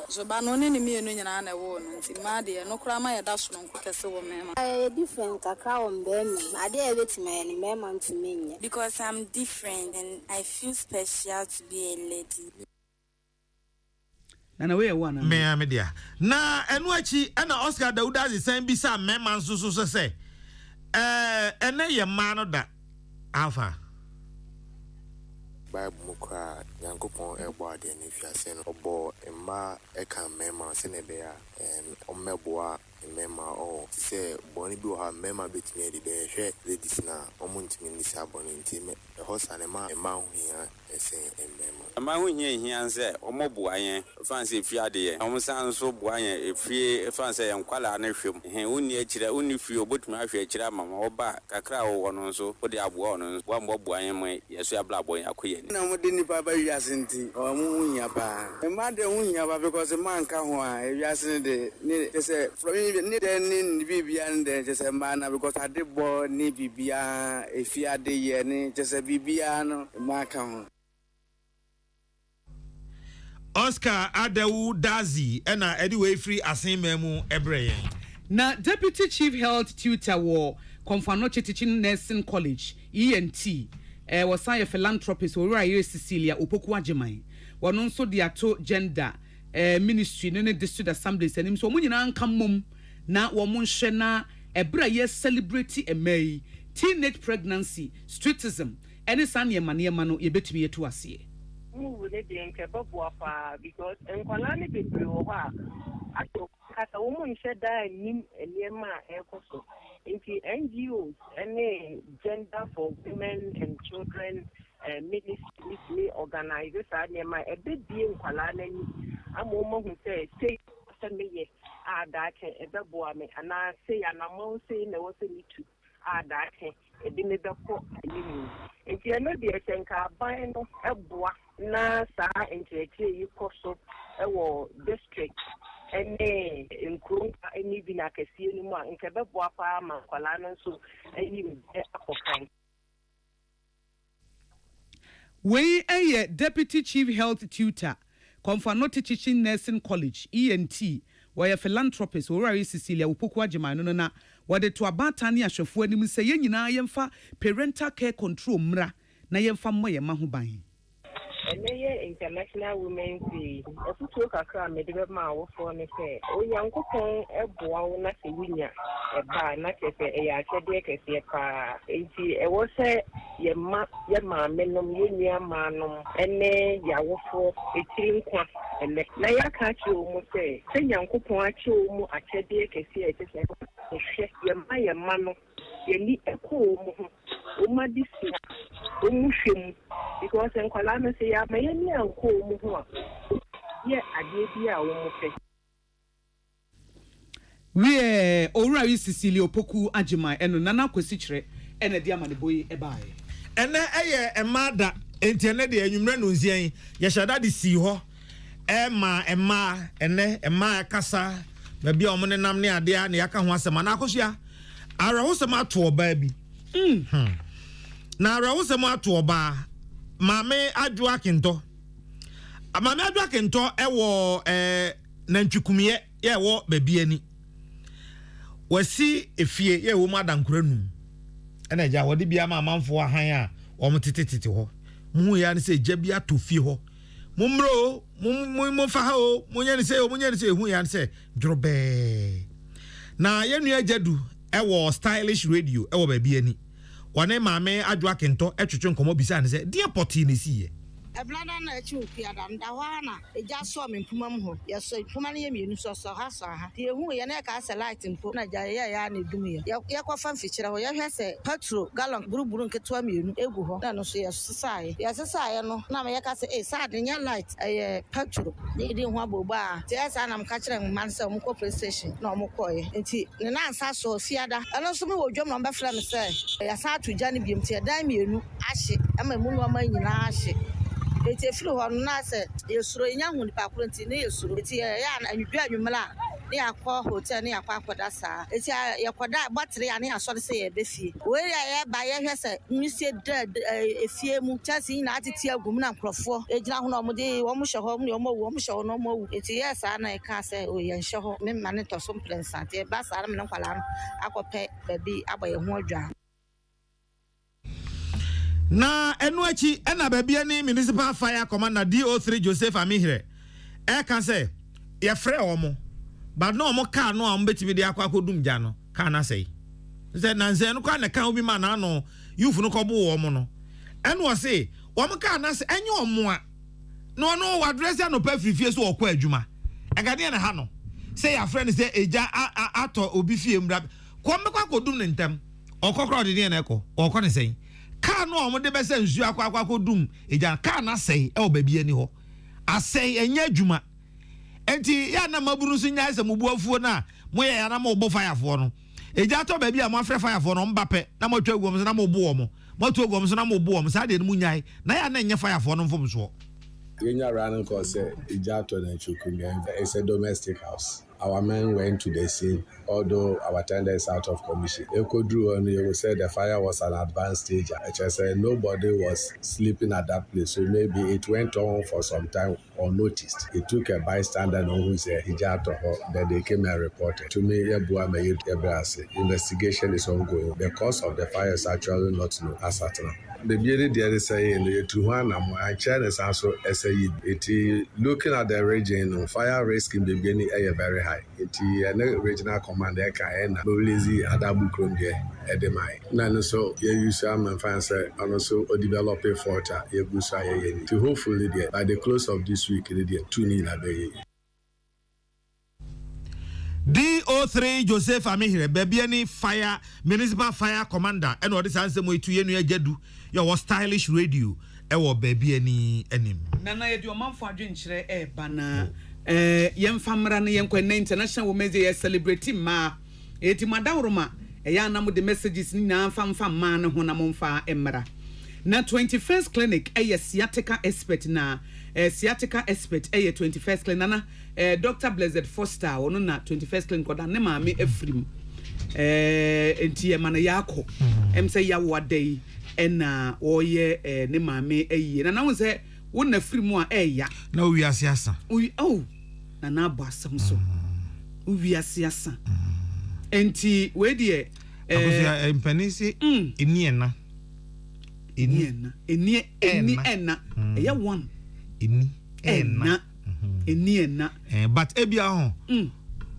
so ba no ne mi enu nyina na wo no nti ma de no kura ma ye da so nku kese wo me ma different kakra on be me ade e betima ni me ma ntumi because I'm different and I feel special to be a lady. Nana we one me media na enu achi na Oscar Dauda ze san bi sa mema nso so se ene ye ma no da alpha Bible mukra Yankopon ebo ade na fiase no obo emma eka mema se ne be a omeboa mema o se boni bi o ha mema betimi de be hwe ladies na omuntimi ni sa boni ntime e hosa ne ma emma hu hia ese mema ama hu hia nse omoboa yen fancy fiade ye omusan so boa yen efie fancy yen kwala na hwem he uni akira uni fie obotumi ahwe akira mama oba kakra wo no so odi aboa no wa mboboa yen me yeso ablabo yen akoye na mo de ni baba wiase nti o mu hunya ba e ma de hunya ba because man ka ho a wiase de ni say from ni de ni bibia nde say man na because ade bo ni bibia efi ade ye ni say bibia no ma ka ho Oscar Adewu Dazi ena anyway free assignment ebre na Deputy Chief Health Tutor wo Konfanoche Teaching Nursing College ENT was a philanthropist ora ye Cecilia Opoku Ajeman wono nso de ato gender ministry ne district assemblies anim so mo nyina nka mom na wo mo nhwe na ebra ye celebrate emai teenage pregnancy streetism any san ye mane ma no ye betumi yetu ase move ne de nke babo pa because enkwala ne bebre wo ha ato kata wo mo nhwe da nim eliema ekoso into NGOs and gender for women and children ministry organizers and my a bit being Kalani. I'm woman who says, say, me, that a boy, and I say, and I'm all saying there was a need to that a dinner for if you're not the Senka buying a boy, na sa into a course of district. In Krum, any Vinakasi anymore, in Quebec-Wapa, Manqualano, so any we a Deputy Chief Health Tutor, Konfanote Teaching Nursing College, ENT, where a philanthropist, or Cecilia Opoku Ajeman, no, where the Tuabatani Ashofu and say, Yenina yemfa parental care control mra, na yemfa moye mahubain. And International Women's Day. If you talk a crime, a development for me say, oh, young couple, a boy, not a winner, a bar, not a deck, a was a your mamma, manum, and then your for a teen quack, and the Naya catch you almost say, young couple, a chew, a deck, a shake your Maya manu, you need a cool, this because in Colana say, I may any uncle more. Yeah, I did be our we ora Cecilia Opoku Ajeman and Nana Kwesichre and a diamond boy a buy. And a mother internet the enumere no nzian ye shada de si ho emma emma kasa ba bia omo nenam ne ade a ne aka ho asema na akosua ara ho sema to oba bi na ara ho sema to oba mame adwo akento ewo nantwikumiye ye wo babi ani wasi efie ye wo madankura num ena ja wode bia ma amanfo ahan a wo tete ho mu ya ne se gya bia to fie ho mumro mum fa ha o munya ne se hu ya ne se drobe na ye nua jadu ewo stylish radio ewo babi ani wane maame adwo akento etwetwe nkomo bisa ne se dia poti ne siye Blada na echi upiada ndawana eja so me mpuma mu ho ye so mpuma na ye mienu so ha ye hu ye na ka se light mpo na ja ya na dum ye kwa fa mfikyira ho ye hwe se petrol gallon buruburu nketo mienu egu ho na no so ye sesae no na me ye ka se sad nya light petrol de ho aboba ti esa na mka kire man se mko PlayStation na mko ye nti ne na ansa so fiada eno so me wodwom na mbefra me se ya sa atuja ne biem ti dan mienu ahye ama mu no ma nyina ahye eti firi ho na se yesuro nya hu ni pa kronti ne yesuro eti ya na anwudwa anwumla ne akọ hotel ne akọ akoda saa eti yakoda battery ya ne asọre se ye befie we ya ba ye hwe se nwisie efie mu chasi na atiti agum na nkrofo ejina ho na omde wo mu hye ho ne omo wo mu hye ho no omo wu eti ye saa na e ka se o ye nhye ho me ma ne to so mplensa te ba saa me nkwala akọpe baby abaye ho adwa na enu achi ena babia ni municipal fire commander DO3 Joseph Amihire e kan say ye frɛ omo but no omo car no am betimi de akwa kodum gya no car na say na nze no kwa na kan obi ma na no youth no kobo omo no enu o say omo car na say enye omo a no address ya no pa frifie so okwa adwuma egade na ha no say ya friend say eja ato obi fie mra ko mbekwa kodum ne ntem okokro de na ekọ okọ ne say car no omo de bese nsu akwa kodum eja car na say e obabia ni ho asay enya adwuma enti ya na maburu so nya ase mubu afuo na moye ya na mo bo fire fo no eja to babia mo afre fire fo no mbape na mo twa guom so na mo bo omo mo to guom so na mo bo omo sa de mu nyai na ya na nya fire fo no mfom so Kenya running cause eja to na chukumia it's a domestic house. Our men went to the scene, although our tender is out of commission. Echo drew on, you will say the fire was an advanced stage. I just said nobody was sleeping at that place, so maybe it went on for some time unnoticed. It took a bystander who said then they came and reported. To me, investigation is ongoing. The cause of the fire is actually not known as at now. The beauty there is saying the Tuhan and China is also it looking at the region, fire risk in the beginning is very high. It regional commander can mobilize Adabu Kromge Edemai. None so you use and fancy and also develop a fort to hopefully by the close of this week, two need DO3 Joseph Amihire Bebiani Fire Municipal Fire Commander and what is answer mo itu yenu jedu your stylish radio e wo Bebiani enim nana ye di omanfo adwenkyere bana yemfamra na yenkwa international women's day celebrate ma eti madawroma ya na mo the messages ni na famfa ma ne ho na momfa emra na 21st clinic sciatica expert na sciatica expert 21st clinic nana Dr. Blessed Foster ono na 21st clinic koda ne maame afrim enti mana yakọ say ya wadai ena oye ne maame ayi na wo say wo na afrim a ya na wi asiasa na na abo asam so wi asiasa enti we de empanisi eniena ya one eniena but ebia ho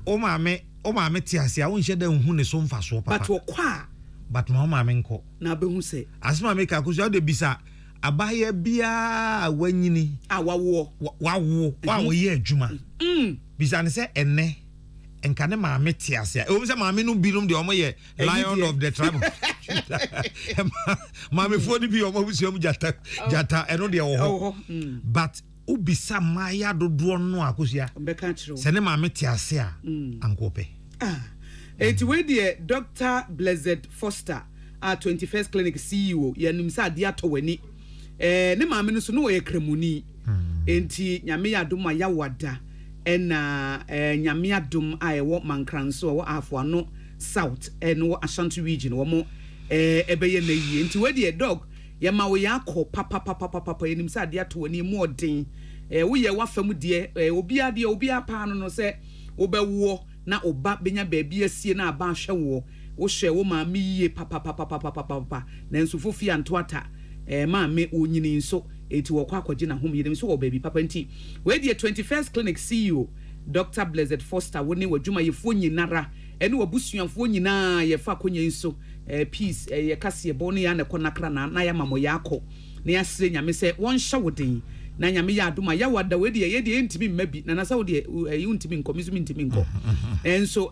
o maame ti ase a wo nhye da hu ne so mfa so papa but okwa but ma maame nko na be hu se asema me ka kuso de bisa abaya bia wanyini wawo wa ye adwuma bisa ne se enne enka ne maame ti ase o se maame no binom de omo ye lion of the tribe maame fo ni bi omo busiam jata eno de wo ho but ubisa maya dodo no akosia se ne maame ti ase a ankope eti we de Dr. Blessed Foster a 21st clinic CEO yanim sa de atowani ne maame no so no ye kremuni enti nyame ya dom ya wada ena nyame adom a ewo mankranso wo afoano south eno Ashanti region wo mo ebeye na yi enti we de dog ye ma wo yakọ papa yenim sa de atowani mu odin wo ye wafam de obi ade obi apa no se obewo na oba benya baabi asie na aba hwe wo hwe wo ma me yie papa na nso fofi antoata ma me onyini nso eti wo kwa akwaje na hom yenim so wo baabi papa nti we de 21st clinic CEO Dr. Blessed Foster woni wadwuma yefo nyinara ene wabusuanfo nyina ye fa konye nso peace ye kase bo no ya na konakra na ya mamo yakọ na yasre nyame sɛ won hye wodin na nyame ya adoma ya wada we de ye de ntimi mmabi na nasa wo de ntimi nko mi so ntimi nko enso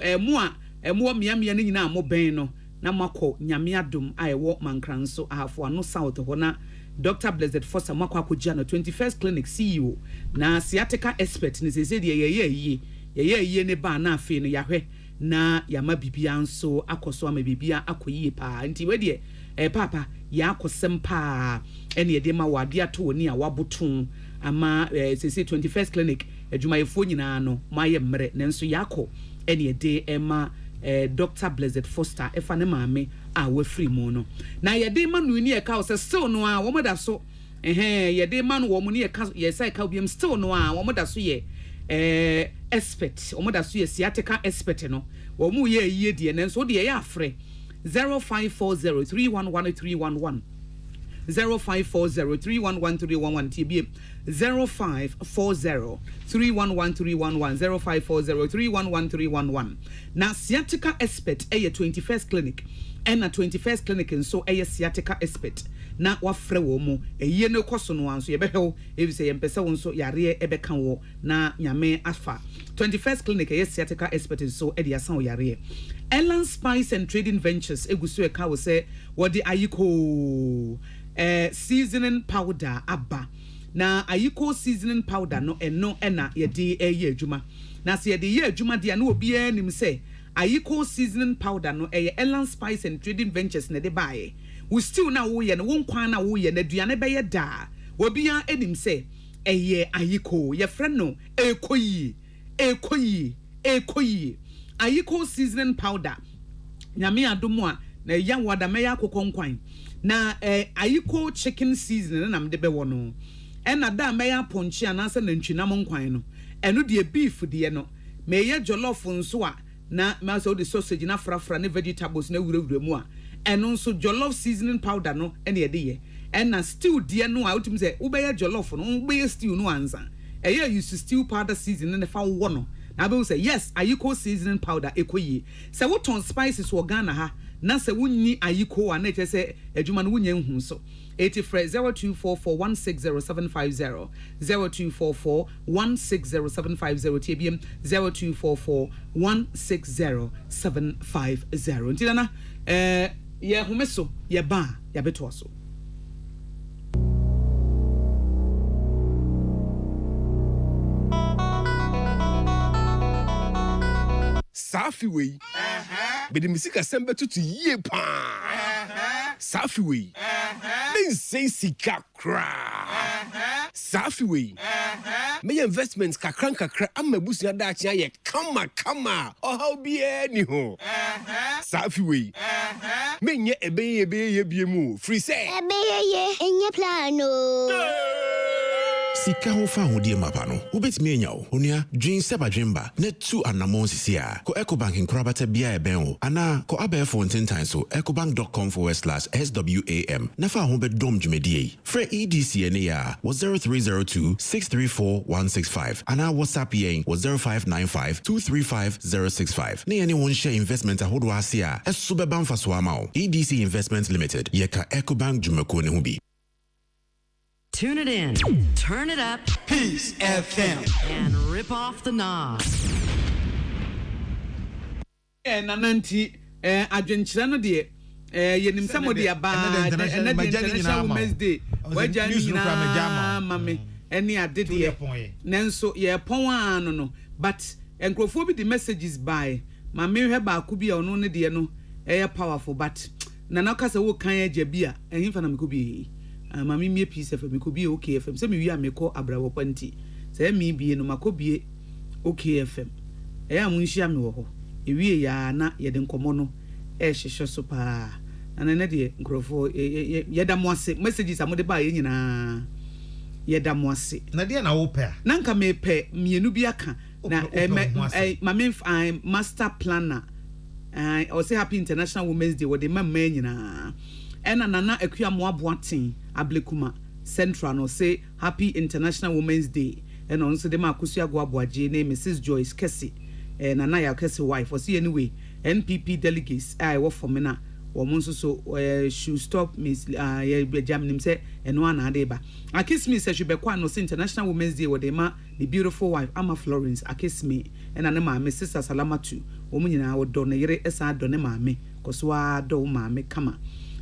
mo miamia ne nyina mo ben no na makɔ nyame adom a ɛwɔ mankran so ahafo ano south hɔ na Dr. Blessed Foster makɔ akɔgya no 21st Clinic CEO na sciatica expert ne sese de ye ne ba na afi no yahwɛ na yama bibia nso akɔso ama bibia akɔyie pa nti we de papa ya akɔsɛm pa ɛne yɛde ma wade ato woni a waboto ama sese 21st Clinic adwumayɛfo nyinaa no mayɛ mmerɛ nanso yakɔ ɛne yɛde ɛma Dr. Blessed Foster efa ne maame a we free mu no na yɛde ma no ni e ka o still no a wo moda so yɛde ma no wo mu ni e ka yɛsɛ ka obiam still no a wo moda so yɛ expert wo moda so yɛ sciatica expert no wo mu yɛ yie de ne nso de yɛ afrɛ 0540311311 0540311311 TB 0540311311 0540311311 na sciatica expert eye 21st Clinic and na 21st Clinic nso eye sciatica expert na wafrɛ wo mu eye no koso no anso ye behwe ebi se ye mpese wo nso yare ebeka wo na nyame afa 21st Clinic eye sciatica expert nso e de asan wo yare Ellen Spice and Trading Ventures egusu e ka wo se wo de ayiko seasoning powder abba na ayiko seasoning powder no eno na yede eye adwuma na se yede ye adwuma de na obi anim se ayiko seasoning powder no Ellen Spice and Trading Ventures na de bae we still na wo ye no won kwan na wo ye na aduane be ye da obi anim se ayiko ye friend no ekoyi ayiko seasoning powder nyame adomo a na ya wada me ya kokonkwan na ayiko chicken seasoning na mde be wono ena da me ya ponchi anase na ntwinam nkwan no eno de beef de no me ye jollof nso a na ma so de sausage na frafra ne vegetables na wurawura mu a eno nso jollof seasoning powder no ene ye de ye ena stew de no a utim se wo be ye jollof no wo be ye stew no anza use stew powder seasoning ne fa wo no na be say yes ayiko seasoning powder ekoyi se wo ton spices wo Ghana ha na se wunni ayiko a na chese adwuma no wunya hu so 0244160750 0244160750 tbm 0244160750 ntina ye humeso ye ba ya beto so Safi we bedi misika sembe tutu yie pa Safi we den say sika kra Safi we me investments kakra amma busia da achia ye kama o how be any ho Safi we me nye ebe biemu free say ebe enye plano Sika ho fa ho die mapa no wobetimi anya wo onua dwen seba dwenba na tu anamon sisia ko Ecobank nkrabata bia e ben wo ana ko abefo ntentan so ecobank.com/swam na fa ho be dom dwumedie frɛ EDC ne ya was 0302634165 ana WhatsApp yen was 0595235065 ne any one share investment ahodo ase a ɛso bɛba mfa so ama wo EDC Investment Limited yeka Ecobank dwumako ne ho bi. Tune it in, turn it up, Peace FM, and rip off the knob. Nananti, adwenkyerɛ no de yenim samo de aba International Women's Day. Wagya ni na mame eni ade de nanso ye pon ano no but enkrofo bi the messages by mame hwe ba ko bi ono ne de no powerful but na na kasa wo kan agya bi a ehimfa na mekobi mami mie Peace FM mekobi okay FM se me wi ameko abrawo panti se mi bie no makobie okay FM amunhia me wo ho ewie ya na ye de nkomo no hwehwe so pa na na de nkrofo ye da mo ase messages amode ba ye nyina ye da mo ase na de na wo pe na nka me pe mienu bi aka na mami master planner I say happy International Women's Day with the man nyina ena nana akua mo aboaten ablekuma central no say happy International Women's Day and also the makusu agwa aboaje na Mrs Joyce Kesi nana ya Kesi wife or see anyway NPP delegates I work for me na Woman so should stop Miss Jamnim say and one adeba. I kiss me says she be quite no International Women's Day with the beautiful wife Ama Florence. I kiss me and anema my sister Salamatu. Woman in our donere esa donema me koswa do me kama.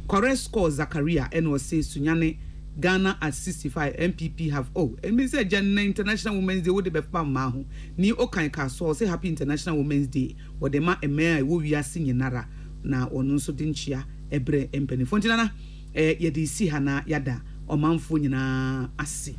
Correct score Zakaria and was say Sunyane Ghana at 65 MPP have and me say Jan International Women's Day would be pam mahu ni Akan so say happy International Women's Day or the ma eme wo wi asinye nara na ono nso dinchia ebre empani fontinana yedi si hana yada omanfo nyina ase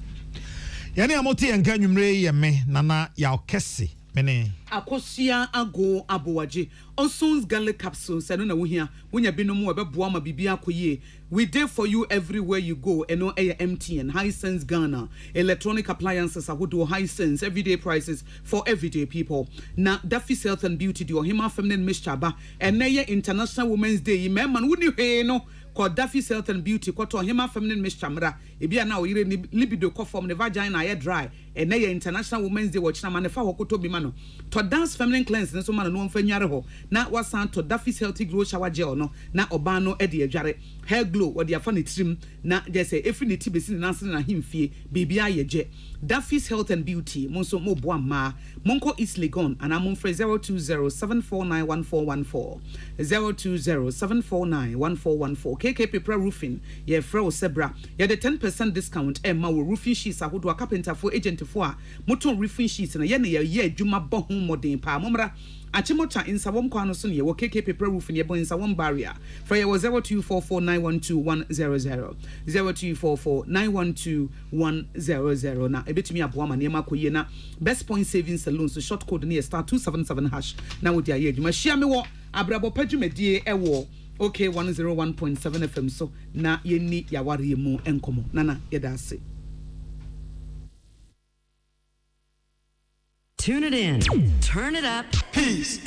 yani amoti enka nwumre yeme nana ya okese mene akosia ago abowaje Osons garlic capsules and na wohia wonya binom we beboa ma bibia akoye we there for you everywhere you go and no MTN Hisense Ghana electronic appliances ahodo Hisense everyday prices for everyday people na Duffy's Health and Beauty the Ohima Feminine Mixture ba and na International Women's Day me man woni he no called Duffy's Health and Beauty koto Ohima Feminine Mixture mra ebia na oyire libido ko form the vagina aye dry and na International Women's Day watch na manefa hokoto bi ma no to dance feminine cleanse so man no mfa nware ho na wasan to Duffy's Healthy Glow Shower Gel no na oba no e de adware hair glow what dia fa ne trim na just say every besi na nanse na himfie bibia yeje Duffy's Health and Beauty monso mo boa ma monko East Legon and amon free 0207491414 0207491414 KK Paper Roofing ye frɛ Sebra ye the 10% discount e ma wo roofing sheets ahodo carpenter for agent for a moton roofing sheets na ye na ye adwuma bɔ ho modern pa momra Achimota in Sawom Kwanosun, ye KK Paper Roof in your in Sawom barrier. For your 0244912100 0244912100. Now, a bit me a boama near Makoyena. Best Point Savings Saloon, so short code near star 277#. Now, with your age, share me what Abrabo Pejume dear a war. Okay, 101.7 FM. So na ye ni yawari mo enkomo. Nana, yedase. Tune it in. Turn it up. Peace